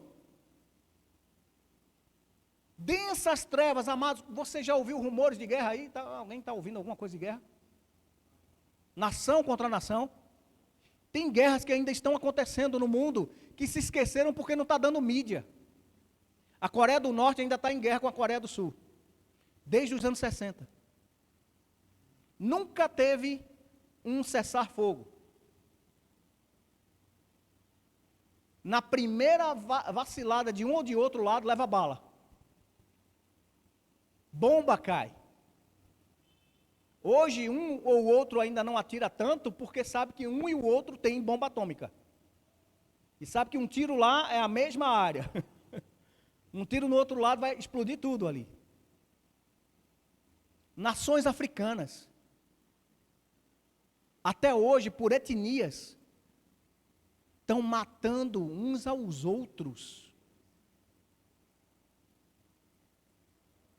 Densas trevas, amados. Você já ouviu rumores de guerra aí? Alguém está ouvindo alguma coisa de guerra? Nação contra nação. Tem guerras que ainda estão acontecendo no mundo, que se esqueceram porque não está dando mídia. A Coreia do Norte ainda está em guerra com a Coreia do Sul, desde os anos 60. Nunca teve um cessar-fogo. Na primeira vacilada de um ou de outro lado, leva bala. Bomba cai. Hoje, um ou outro ainda não atira tanto, porque sabe que um e o outro tem bomba atômica. E sabe que um tiro lá é a mesma área. Um tiro no outro lado vai explodir tudo ali. Nações africanas, até hoje, por etnias, estão matando uns aos outros.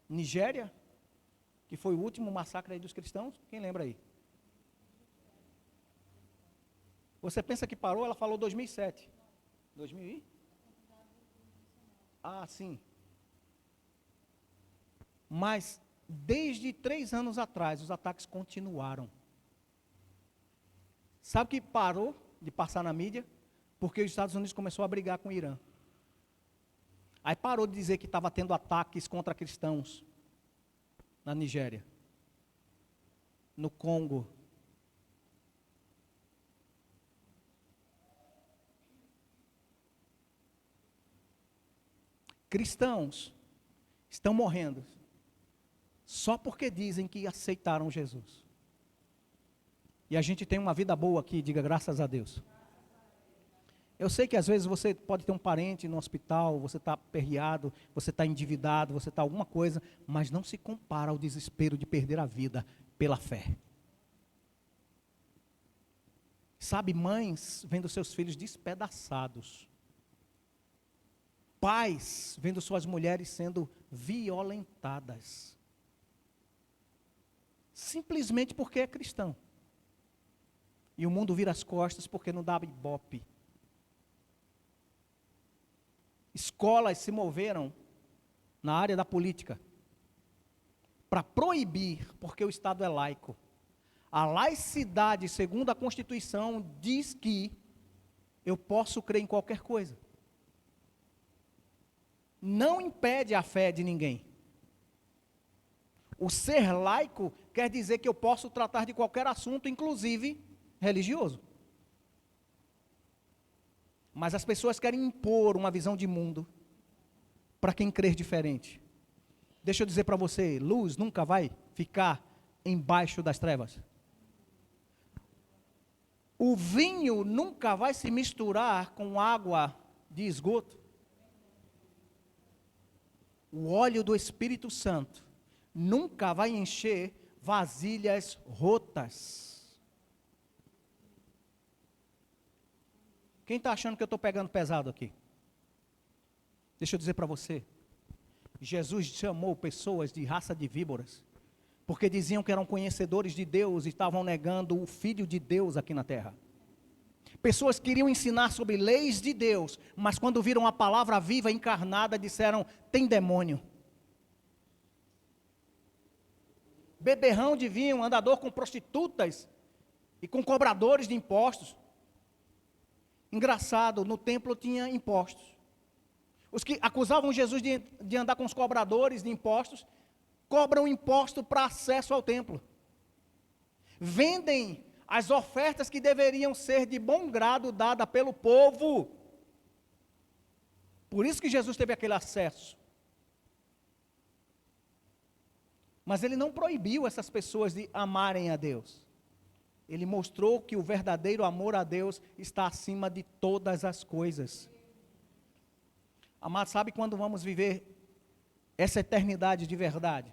Nigéria, que foi o último massacre aí dos cristãos, quem lembra aí? Você pensa que parou? Ela falou 2007. 2000 Ah, sim. Mas, desde 3 anos atrás, os ataques continuaram. Sabe que parou de passar na mídia? Porque os Estados Unidos começou a brigar com o Irã. Aí parou de dizer que estava tendo ataques contra cristãos na Nigéria, no Congo. Cristãos estão morrendo só porque dizem que aceitaram Jesus. E a gente tem uma vida boa aqui, diga graças a Deus. Eu sei que às vezes você pode ter um parente no hospital, você está aperreado, você está endividado, você está alguma coisa, mas não se compara ao desespero de perder a vida pela fé. Sabe, mães vendo seus filhos despedaçados. Pais vendo suas mulheres sendo violentadas. Simplesmente porque é cristão. E o mundo vira as costas porque não dá ibope. Escolas se moveram na área da política para proibir, porque o Estado é laico. A laicidade, segundo a Constituição, diz que eu posso crer em qualquer coisa. Não impede a fé de ninguém. O ser laico quer dizer que eu posso tratar de qualquer assunto, inclusive religioso. Mas as pessoas querem impor uma visão de mundo para quem crer diferente. Deixa eu dizer para você, luz nunca vai ficar embaixo das trevas. O vinho nunca vai se misturar com água de esgoto. O óleo do Espírito Santo nunca vai encher vasilhas rotas. Quem está achando que eu estou pegando pesado aqui? Deixa eu dizer para você. Jesus chamou pessoas de raça de víboras, porque diziam que eram conhecedores de Deus e estavam negando o Filho de Deus aqui na terra. Pessoas queriam ensinar sobre leis de Deus, mas quando viram a palavra viva encarnada, disseram, tem demônio. Beberrão de vinho, andador com prostitutas e com cobradores de impostos. Engraçado, no templo tinha impostos. Os que acusavam Jesus de andar com os cobradores de impostos, cobram imposto para acesso ao templo. Vendem as ofertas que deveriam ser de bom grado dada pelo povo. Por isso que Jesus teve aquele acesso. Mas ele não proibiu essas pessoas de amarem a Deus. Ele mostrou que o verdadeiro amor a Deus está acima de todas as coisas. Amado, sabe quando vamos viver essa eternidade de verdade?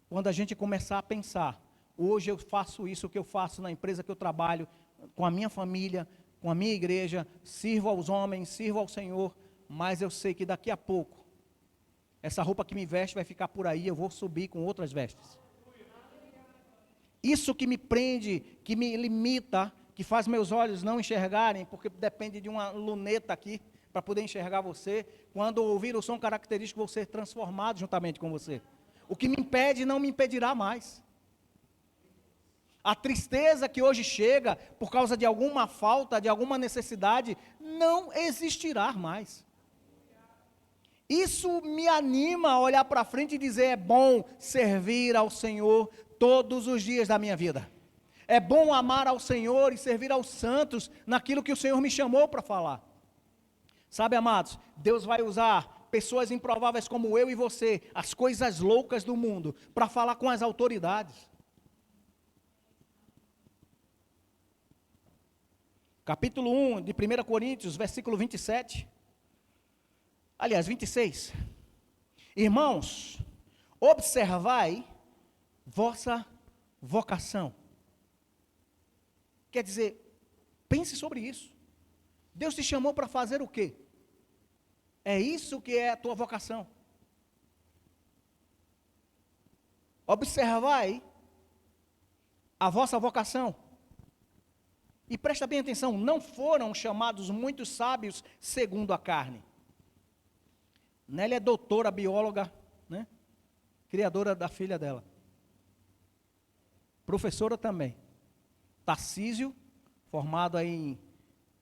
Quando a gente começar a pensar, hoje eu faço isso que eu faço na empresa que eu trabalho, com a minha família, com a minha igreja, sirvo aos homens, sirvo ao Senhor, mas eu sei que daqui a pouco, essa roupa que me veste vai ficar por aí, eu vou subir com outras vestes. Isso que me prende, que me limita, que faz meus olhos não enxergarem, porque depende de uma luneta aqui, para poder enxergar você, quando ouvir o som característico, vou ser transformado juntamente com você. O que me impede não me impedirá mais. A tristeza que hoje chega, por causa de alguma falta, de alguma necessidade, não existirá mais. Isso me anima a olhar para frente e dizer, é bom servir ao Senhor todos os dias da minha vida. É bom amar ao Senhor e servir aos santos naquilo que o Senhor me chamou para falar. Sabe, amados, Deus vai usar pessoas improváveis como eu e você, as coisas loucas do mundo, para falar com as autoridades. Capítulo 1 de 1 Coríntios, versículo 27. Aliás, 26. Irmãos, observai vossa vocação. Quer dizer, pense sobre isso. Deus te chamou para fazer o quê? É isso que é a tua vocação. Observai a vossa vocação. E presta bem atenção, não foram chamados muitos sábios segundo a carne. Nélia é doutora, bióloga, né? Criadora da filha dela. Professora também. Tarcísio, formado aí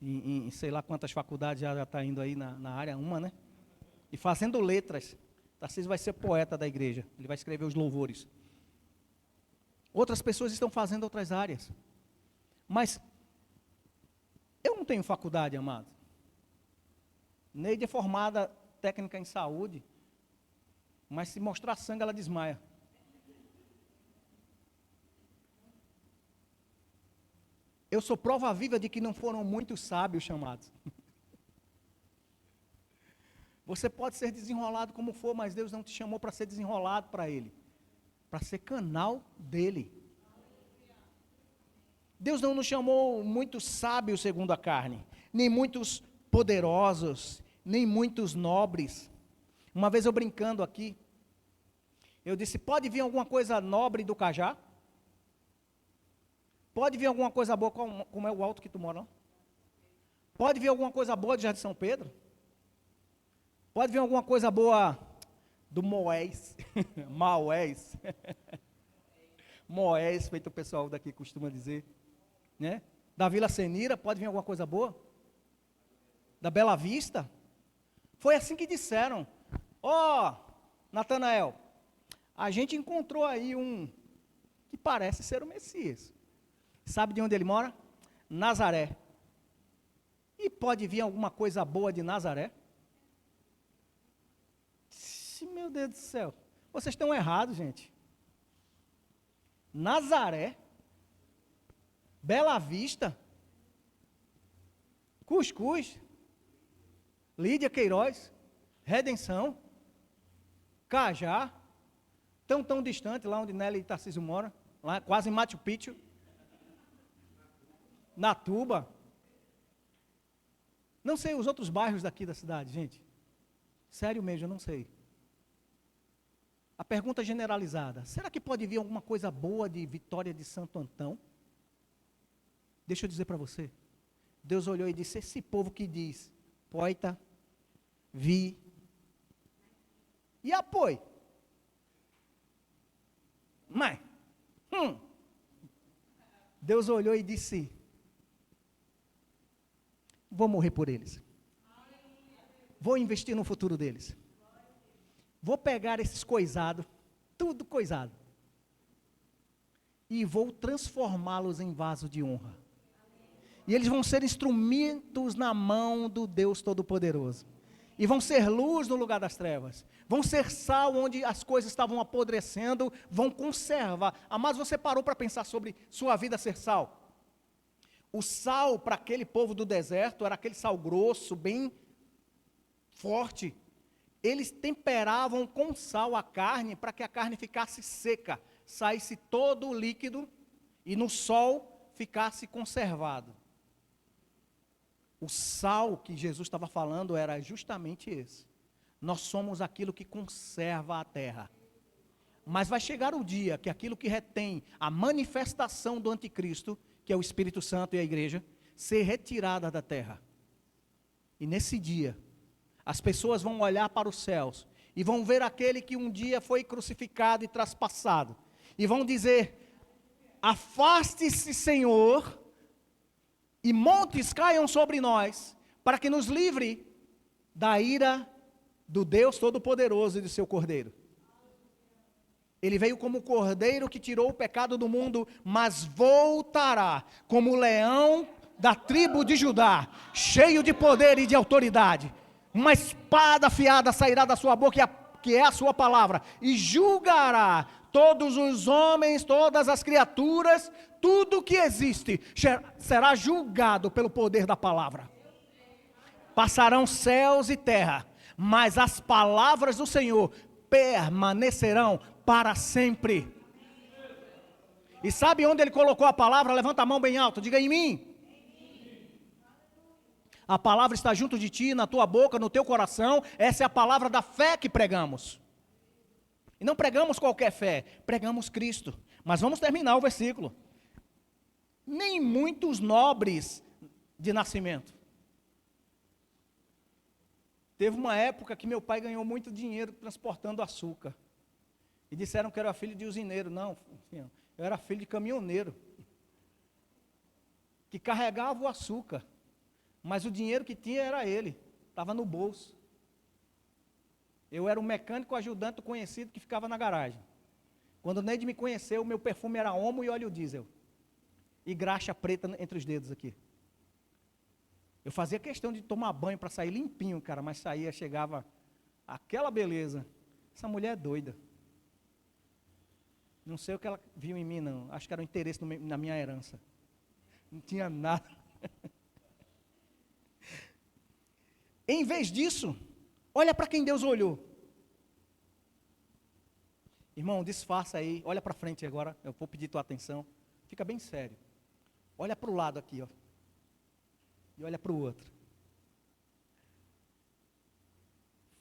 em sei lá quantas faculdades já está indo aí na área, uma, né? E fazendo letras. Tarcísio vai ser poeta da igreja, ele vai escrever os louvores. Outras pessoas estão fazendo outras áreas. Mas eu não tenho faculdade, amado. Neide é formada técnica em saúde. Mas se mostrar sangue, ela desmaia. Eu sou prova viva de que não foram muitos sábios chamados. Você pode ser desenrolado como for, mas Deus não te chamou para ser desenrolado para Ele. Para ser canal dEle. Deus não nos chamou muitos sábios segundo a carne. Nem muitos poderosos. Nem muitos nobres. Uma vez eu brincando aqui. Eu disse, pode vir alguma coisa nobre do Cajá? Pode vir alguma coisa boa, como é o alto que tu mora, não? Pode vir alguma coisa boa de Jardim São Pedro? Pode vir alguma coisa boa do Moés? Maués. Moés, feito o pessoal daqui costuma dizer. Né? Da Vila Senira, pode vir alguma coisa boa? Da Bela Vista? Foi assim que disseram. Ó, Natanael, a gente encontrou aí um que parece ser o Messias. Sabe de onde ele mora? Nazaré. E pode vir alguma coisa boa de Nazaré? Meu Deus do céu. Vocês estão errados, gente. Nazaré, Bela Vista, Cuscuz, Lídia Queiroz, Redenção, Cajá, tão distante, lá onde Nelly e Tarcísio moram, lá quase em Machu Picchu, Natuba, não sei os outros bairros daqui da cidade, gente, sério mesmo, eu não sei. A pergunta generalizada, será que pode vir alguma coisa boa de Vitória de Santo Antão? Deixa eu dizer para você, Deus olhou e disse, esse povo que diz, poita, vi, e apoio. Mas, Deus olhou e disse, vou morrer por eles. Vou investir no futuro deles. Vou pegar esses coisados, tudo coisado, e vou transformá-los em vaso de honra. E eles vão ser instrumentos na mão do Deus Todo-Poderoso. E vão ser luz no lugar das trevas. Vão ser sal onde as coisas estavam apodrecendo, vão conservar. Mas você parou para pensar sobre sua vida ser sal? O sal para aquele povo do deserto era aquele sal grosso, bem forte. Eles temperavam com sal a carne para que a carne ficasse seca, saísse todo o líquido e no sol ficasse conservado. O sal que Jesus estava falando era justamente esse. Nós somos aquilo que conserva a terra. Mas vai chegar o dia que aquilo que retém a manifestação do anticristo, que é o Espírito Santo e a igreja, ser retirada da terra. E nesse dia, as pessoas vão olhar para os céus e vão ver aquele que um dia foi crucificado e traspassado. E vão dizer, afaste-se, Senhor, e montes caiam sobre nós, para que nos livre da ira do Deus Todo-Poderoso e do seu Cordeiro. Ele veio como o Cordeiro que tirou o pecado do mundo, mas voltará como o leão da tribo de Judá, cheio de poder e de autoridade. Uma espada afiada sairá da sua boca, que é a sua palavra, e julgará todos os homens, todas as criaturas, tudo que existe, será julgado pelo poder da palavra. Passarão céus e terra, mas as palavras do Senhor permanecerão para sempre. E sabe onde ele colocou a palavra? Levanta a mão bem alto, diga em mim. A palavra está junto de ti, na tua boca, no teu coração. Essa é a palavra da fé que pregamos. E não pregamos qualquer fé, pregamos Cristo. Mas vamos terminar o versículo. Nem muitos nobres de nascimento. Teve uma época que meu pai ganhou muito dinheiro transportando açúcar. E disseram que eu era filho de usineiro. Não, eu era filho de caminhoneiro. Que carregava o açúcar. Mas o dinheiro que tinha era ele, estava no bolso. Eu era um mecânico ajudante conhecido que ficava na garagem. Quando o Neide me conheceu, o meu perfume era homo e óleo diesel. E graxa preta entre os dedos aqui. Eu fazia questão de tomar banho para sair limpinho, cara, mas saía, chegava aquela beleza. essa mulher é doida. Não sei o que ela viu em mim, não. Acho que era um interesse na minha herança. Não tinha nada. Em vez disso, olha para quem Deus olhou. Irmão, disfarça aí, olha para frente agora, eu vou pedir tua atenção. Fica bem sério. Olha para o lado aqui, ó. E olha para o outro.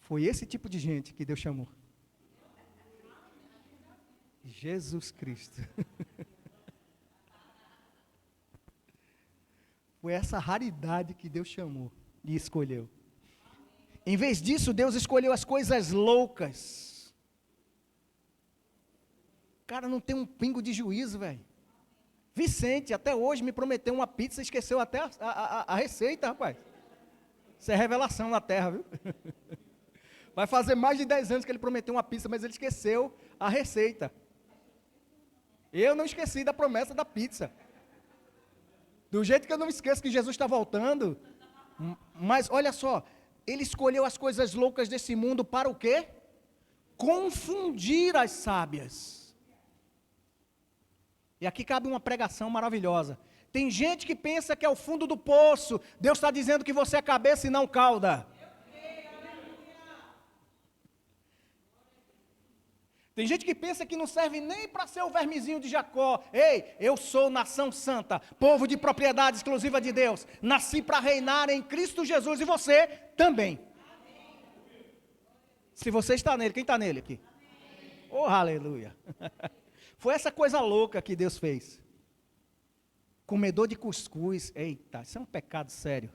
Foi esse tipo de gente que Deus chamou. Jesus Cristo. Foi essa raridade que Deus chamou e escolheu. Em vez disso, Deus escolheu as coisas loucas. Cara, não tem um pingo de juízo, velho. Vicente, até hoje, me prometeu uma pizza e esqueceu até a receita, rapaz. Isso é revelação na terra, viu? Vai fazer mais de 10 anos que ele prometeu uma pizza, mas ele esqueceu a receita. Eu não esqueci da promessa da pizza. Do jeito que eu não esqueço que Jesus está voltando. Mas olha só, ele escolheu as coisas loucas desse mundo para o quê? Confundir as sábias. E aqui cabe uma pregação maravilhosa. Tem gente que pensa que é o fundo do poço. Deus está dizendo que você é cabeça e não cauda. Tem gente que pensa que não serve nem para ser o vermezinho de Jacó. Ei, eu sou nação santa, povo de propriedade exclusiva de Deus. Nasci para reinar em Cristo Jesus e você também. Se você está nele, quem está nele aqui? Oh, aleluia. Foi essa coisa louca que Deus fez. Comedor de cuscuz. Eita, isso é um pecado sério.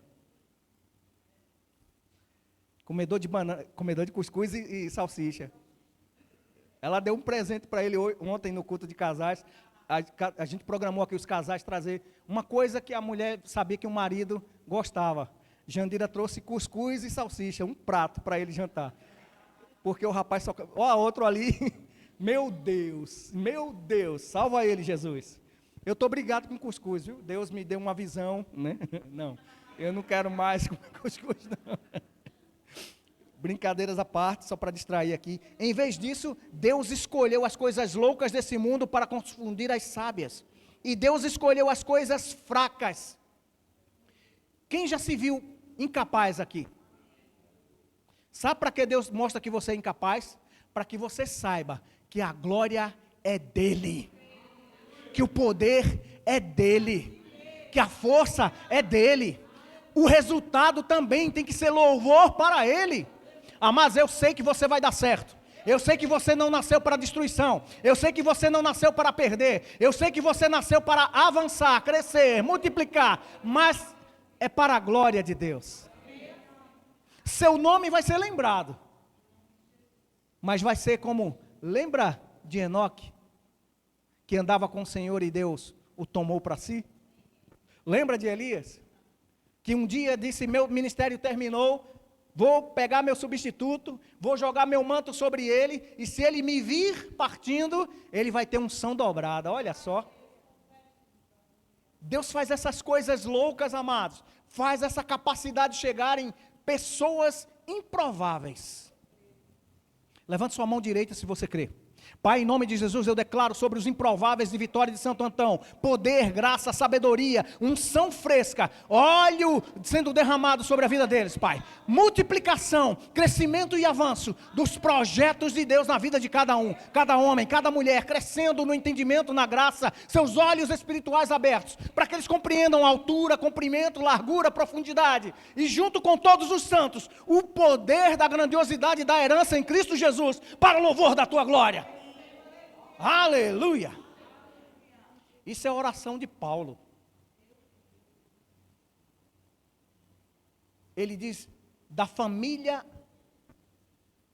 Comedor de cuscuz e salsicha. Ela deu um presente para ele ontem no culto de casais. A gente programou aqui os casais trazer uma coisa que a mulher sabia que o marido gostava. Jandira trouxe cuscuz e salsicha, um prato para ele jantar. Porque o rapaz só... Ó, outro ali. Meu Deus, salva ele, Jesus. Eu estou brigado com cuscuz, viu? Deus me deu uma visão, né? Não, eu não quero mais comer cuscuz, não. Brincadeiras à parte, só para distrair aqui. Em vez disso, Deus escolheu as coisas loucas desse mundo para confundir as sábias. E Deus escolheu as coisas fracas. Quem já se viu incapaz aqui? Sabe para que Deus mostra que você é incapaz? Para que você saiba que a glória é dele. Que o poder é dele. Que a força é dele. O resultado também tem que ser louvor para ele. Ah, mas eu sei que você vai dar certo. Eu sei que você não nasceu para destruição. Eu sei que você não nasceu para perder. Eu sei que você nasceu para avançar, crescer, multiplicar. Mas é para a glória de Deus. Seu nome vai ser lembrado. Mas vai ser como, lembra de Enoque? Que andava com o Senhor e Deus o tomou para si? Lembra de Elias? Que um dia disse, meu ministério terminou, vou pegar meu substituto, vou jogar meu manto sobre ele, e se ele me vir partindo, ele vai ter unção dobrada, olha só. Deus faz essas coisas loucas, amados, faz essa capacidade de chegar em pessoas improváveis. Levante sua mão direita se você crê. Pai, em nome de Jesus, eu declaro sobre os improváveis de Vitória de Santo Antão, poder, graça, sabedoria, unção fresca, óleo sendo derramado sobre a vida deles, Pai. Multiplicação, crescimento e avanço dos projetos de Deus na vida de cada um, cada homem, cada mulher, crescendo no entendimento, na graça, seus olhos espirituais abertos, para que eles compreendam a altura, comprimento, largura, profundidade, e junto com todos os santos, o poder da grandiosidade da herança em Cristo Jesus, para o louvor da tua glória. Aleluia! Isso é a oração de Paulo. Ele diz, da família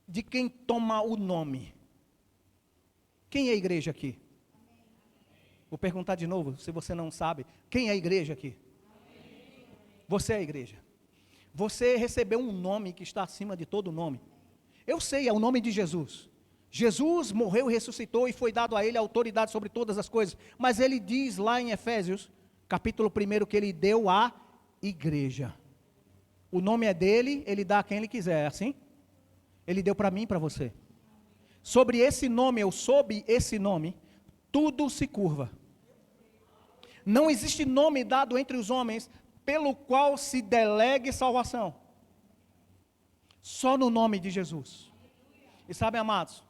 de quem toma o nome. Quem é a igreja aqui? Vou perguntar de novo, se você não sabe. Quem é a igreja aqui? Você é a igreja. Você recebeu um nome que está acima de todo nome. Eu sei, é o nome de Jesus. Jesus morreu e ressuscitou e foi dado a ele a autoridade sobre todas as coisas. Mas ele diz lá em Efésios, capítulo 1, que ele deu à igreja. O nome é dele, ele dá a quem ele quiser, é assim? Ele deu para mim e para você. sobre esse nome, ou sob esse nome, tudo se curva. Não existe nome dado entre os homens pelo qual se delegue salvação. Só no nome de Jesus. E sabe, amados,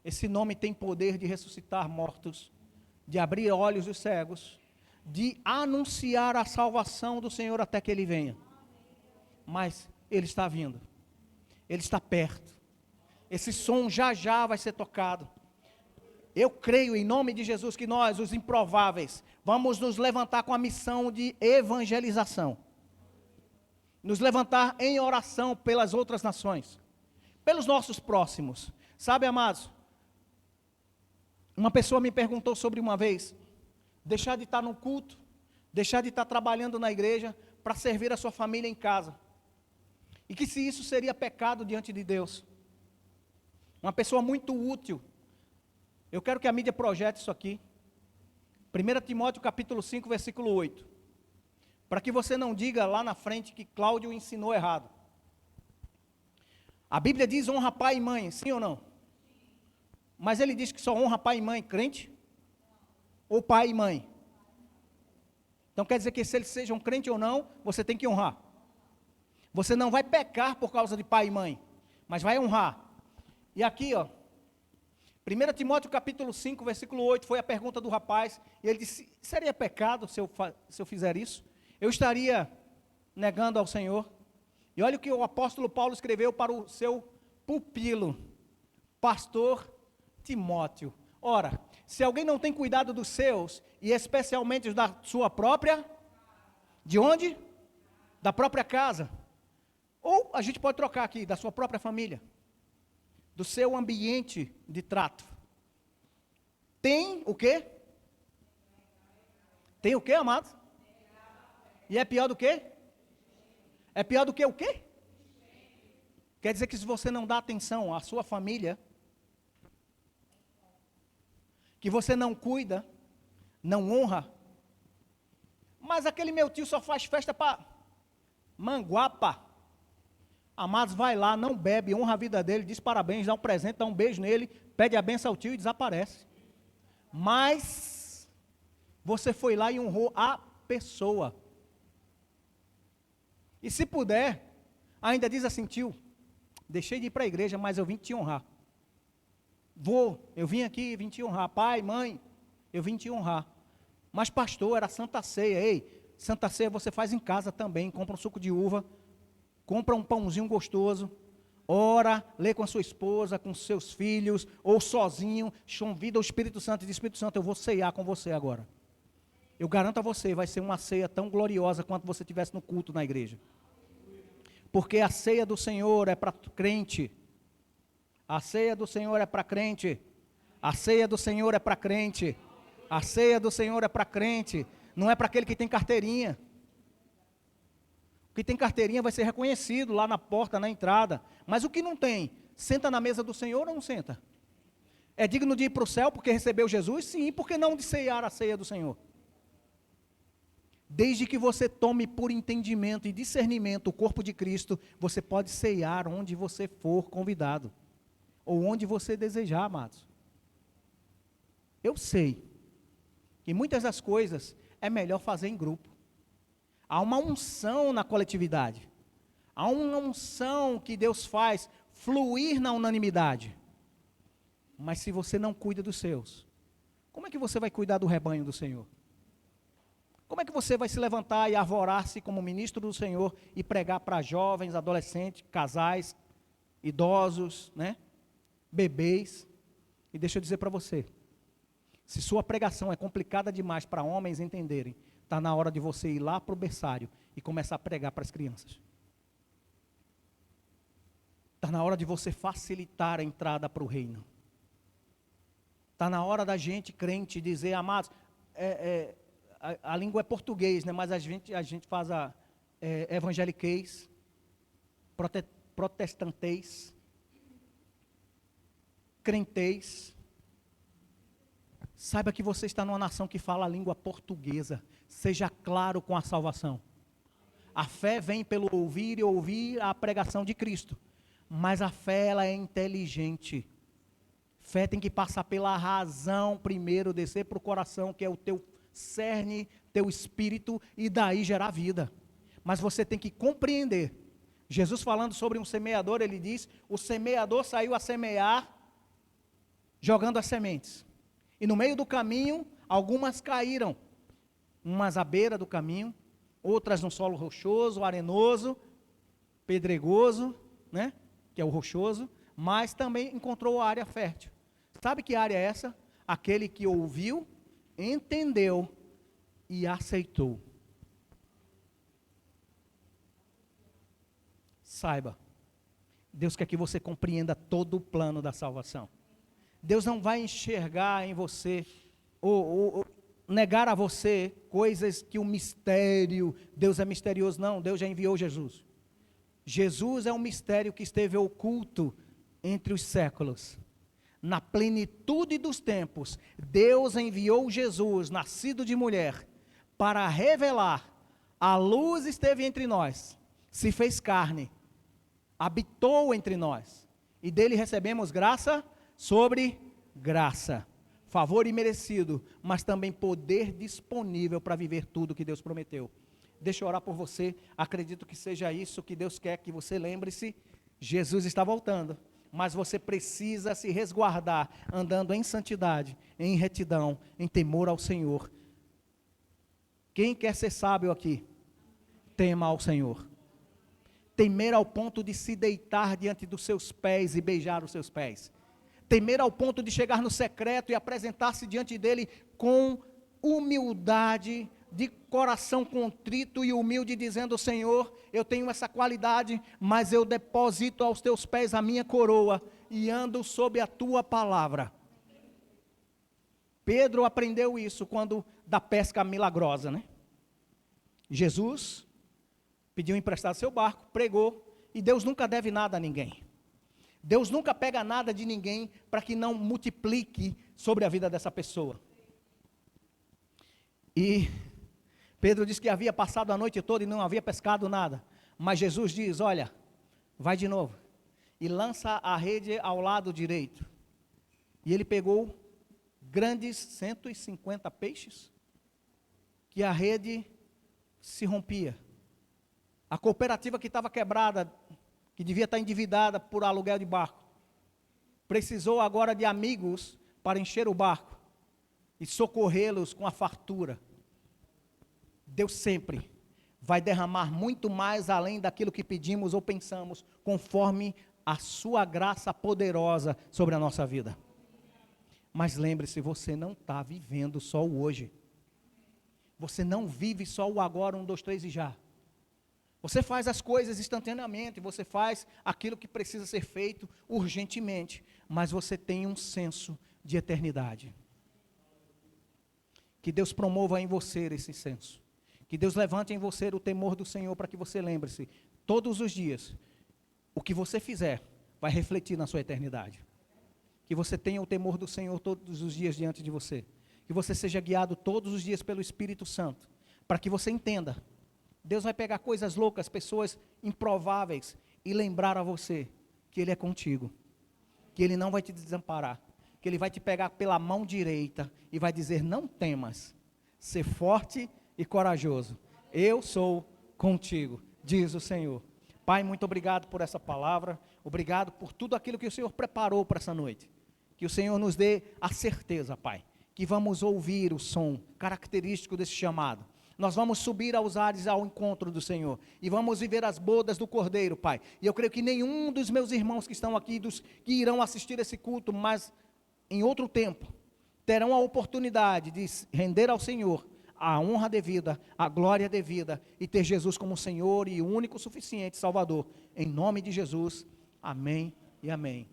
esse nome tem poder de ressuscitar mortos, de abrir olhos dos cegos, de anunciar a salvação do Senhor até que Ele venha. Mas Ele está vindo. Ele está perto. Esse som já já vai ser tocado. Eu creio em nome de Jesus que nós, os improváveis, vamos nos levantar com a missão de evangelização. Nos levantar em oração pelas outras nações, pelos nossos próximos. Sabe, amados, uma pessoa me perguntou sobre uma vez, deixar de estar no culto, deixar de estar trabalhando na igreja, para servir a sua família em casa. E que se isso seria pecado diante de Deus. Uma pessoa muito útil. Eu quero que a mídia projete isso aqui. 1 Timóteo capítulo 5, versículo 8. Para que você não diga lá na frente que Cláudio ensinou errado. A Bíblia diz honra pai e mãe, sim ou não? Mas ele diz que só honra pai e mãe crente? Ou pai e mãe? Então quer dizer que se eles sejam crente ou não, você tem que honrar. Você não vai pecar por causa de pai e mãe, mas vai honrar. E aqui, ó, 1 Timóteo capítulo 5, versículo 8, foi a pergunta do rapaz, e ele disse, seria pecado se eu fizer isso? Eu estaria negando ao Senhor? E olha o que o apóstolo Paulo escreveu para o seu pupilo, pastor Timóteo. Ora, se alguém não tem cuidado dos seus, e especialmente os da sua própria, de onde? Da própria casa. Ou a gente pode trocar aqui, da sua própria família. Do seu ambiente de trato. Tem o quê? Tem o quê, amados? E é pior do quê? É pior do que o quê? Quer dizer que se você não dá atenção à sua família, que você não cuida, não honra, mas aquele meu tio só faz festa para manguapa. Amados, vai lá, não bebe, honra a vida dele, diz parabéns, dá um presente, dá um beijo nele, pede a benção ao tio e desaparece. Mas você foi lá e honrou a pessoa. E se puder, ainda diz assim, tio, deixei de ir para a igreja, mas eu vim te honrar. Eu vim aqui e vim te honrar. Pai, mãe, eu vim te honrar. Mas pastor, era Santa Ceia. Ei, Santa Ceia você faz em casa também, compra um suco de uva, compra um pãozinho gostoso, ora, lê com a sua esposa, com seus filhos, ou sozinho, convida o Espírito Santo e diz, Espírito Santo, eu vou ceiar com você agora. Eu garanto a você, vai ser uma ceia tão gloriosa quanto você tivesse no culto na igreja. Porque a ceia do Senhor é para crente. A ceia do Senhor é para crente. A ceia do Senhor é para crente. A ceia do Senhor é para crente. Não é para aquele que tem carteirinha. O que tem carteirinha vai ser reconhecido lá na porta, na entrada. Mas o que não tem, senta na mesa do Senhor ou não senta? É digno de ir para o céu porque recebeu Jesus? Sim, por que não de ceiar a ceia do Senhor? Desde que você tome por entendimento e discernimento o corpo de Cristo, você pode ceiar onde você for convidado. Ou onde você desejar, amados. Eu sei que muitas das coisas é melhor fazer em grupo. Há uma unção na coletividade. Há uma unção que Deus faz fluir na unanimidade. Mas se você não cuida dos seus, como é que você vai cuidar do rebanho do Senhor? Como é que você vai se levantar e arvorar-se como ministro do Senhor e pregar para jovens, adolescentes, casais, idosos, né? Bebês? E deixa eu dizer para você, se sua pregação é complicada demais para homens entenderem, está na hora de você ir lá para o berçário e começar a pregar para as crianças. Está na hora de você facilitar a entrada para o reino. Está na hora da gente, crente, dizer, amados, a língua é português, né? Mas a gente faz evangeliquez, protestantez, crentez. Saiba que você está numa nação que fala a língua portuguesa. Seja claro com a salvação. A fé vem pelo ouvir e ouvir a pregação de Cristo. Mas a fé, ela é inteligente. Fé tem que passar pela razão primeiro, descer para o coração, que é o teu cerne, teu espírito, e daí gerar vida. Mas você tem que compreender. Jesus falando sobre um semeador, ele diz, o semeador saiu a semear, jogando as sementes. E no meio do caminho, algumas caíram. Umas à beira do caminho, outras no solo rochoso, arenoso, pedregoso, né? Que é o rochoso, mas também encontrou a área fértil. Sabe que área é essa? Aquele que ouviu, entendeu e aceitou. Saiba, Deus quer que você compreenda todo o plano da salvação. Deus não vai enxergar em você, ou negar a você coisas que o mistério, Deus é misterioso. Não, Deus já enviou Jesus. Jesus é um mistério que esteve oculto entre os séculos. Na plenitude dos tempos, Deus enviou Jesus, nascido de mulher, para revelar. A luz esteve entre nós, se fez carne, habitou entre nós, e dele recebemos graça sobre graça, favor imerecido, mas também poder disponível para viver tudo que Deus prometeu. Deixa eu orar por você, acredito que seja isso que Deus quer que você lembre-se. Jesus está voltando, mas você precisa se resguardar, andando em santidade, em retidão, em temor ao Senhor. Quem quer ser sábio aqui? Tema ao Senhor. Temer ao ponto de se deitar diante dos seus pés e beijar os seus pés. Temer ao ponto de chegar no secreto e apresentar-se diante dele com humildade, de coração contrito e humilde, dizendo: Senhor, eu tenho essa qualidade, mas eu deposito aos teus pés a minha coroa e ando sob a tua palavra. Pedro aprendeu isso quando da pesca milagrosa, né? Jesus pediu emprestado seu barco, pregou, e Deus nunca deve nada a ninguém. Deus nunca pega nada de ninguém para que não multiplique sobre a vida dessa pessoa. E Pedro disse que havia passado a noite toda e não havia pescado nada. Mas Jesus diz: olha, vai de novo e lança a rede ao lado direito. E ele pegou grandes 150 peixes, que a rede se rompia. A cooperativa que estava quebrada, que devia estar endividada por aluguel de barco, precisou agora de amigos para encher o barco e socorrê-los com a fartura. Deus sempre vai derramar muito mais além daquilo que pedimos ou pensamos, conforme a sua graça poderosa sobre a nossa vida. Mas lembre-se, você não está vivendo só o hoje. Você não vive só o agora, 1, 2, 3 e já. Você faz as coisas instantaneamente, você faz aquilo que precisa ser feito urgentemente, mas você tem um senso de eternidade. Que Deus promova em você esse senso. Que Deus levante em você o temor do Senhor, para que você lembre-se, todos os dias, o que você fizer vai refletir na sua eternidade. Que você tenha o temor do Senhor todos os dias diante de você. Que você seja guiado todos os dias pelo Espírito Santo, para que você entenda. Deus vai pegar coisas loucas, pessoas improváveis, e lembrar a você que Ele é contigo, que Ele não vai te desamparar, que Ele vai te pegar pela mão direita e vai dizer: não temas, ser forte e corajoso, eu sou contigo, diz o Senhor. Pai, muito obrigado por essa palavra, obrigado por tudo aquilo que o Senhor preparou para essa noite. Que o Senhor nos dê a certeza, Pai, que vamos ouvir o som característico desse chamado. Nós vamos subir aos ares ao encontro do Senhor, e vamos viver as bodas do Cordeiro, Pai. E eu creio que nenhum dos meus irmãos que estão aqui, que irão assistir esse culto, mas em outro tempo, terão a oportunidade de render ao Senhor a honra devida, a glória devida, e ter Jesus como Senhor e único suficiente Salvador. Em nome de Jesus, amém e amém.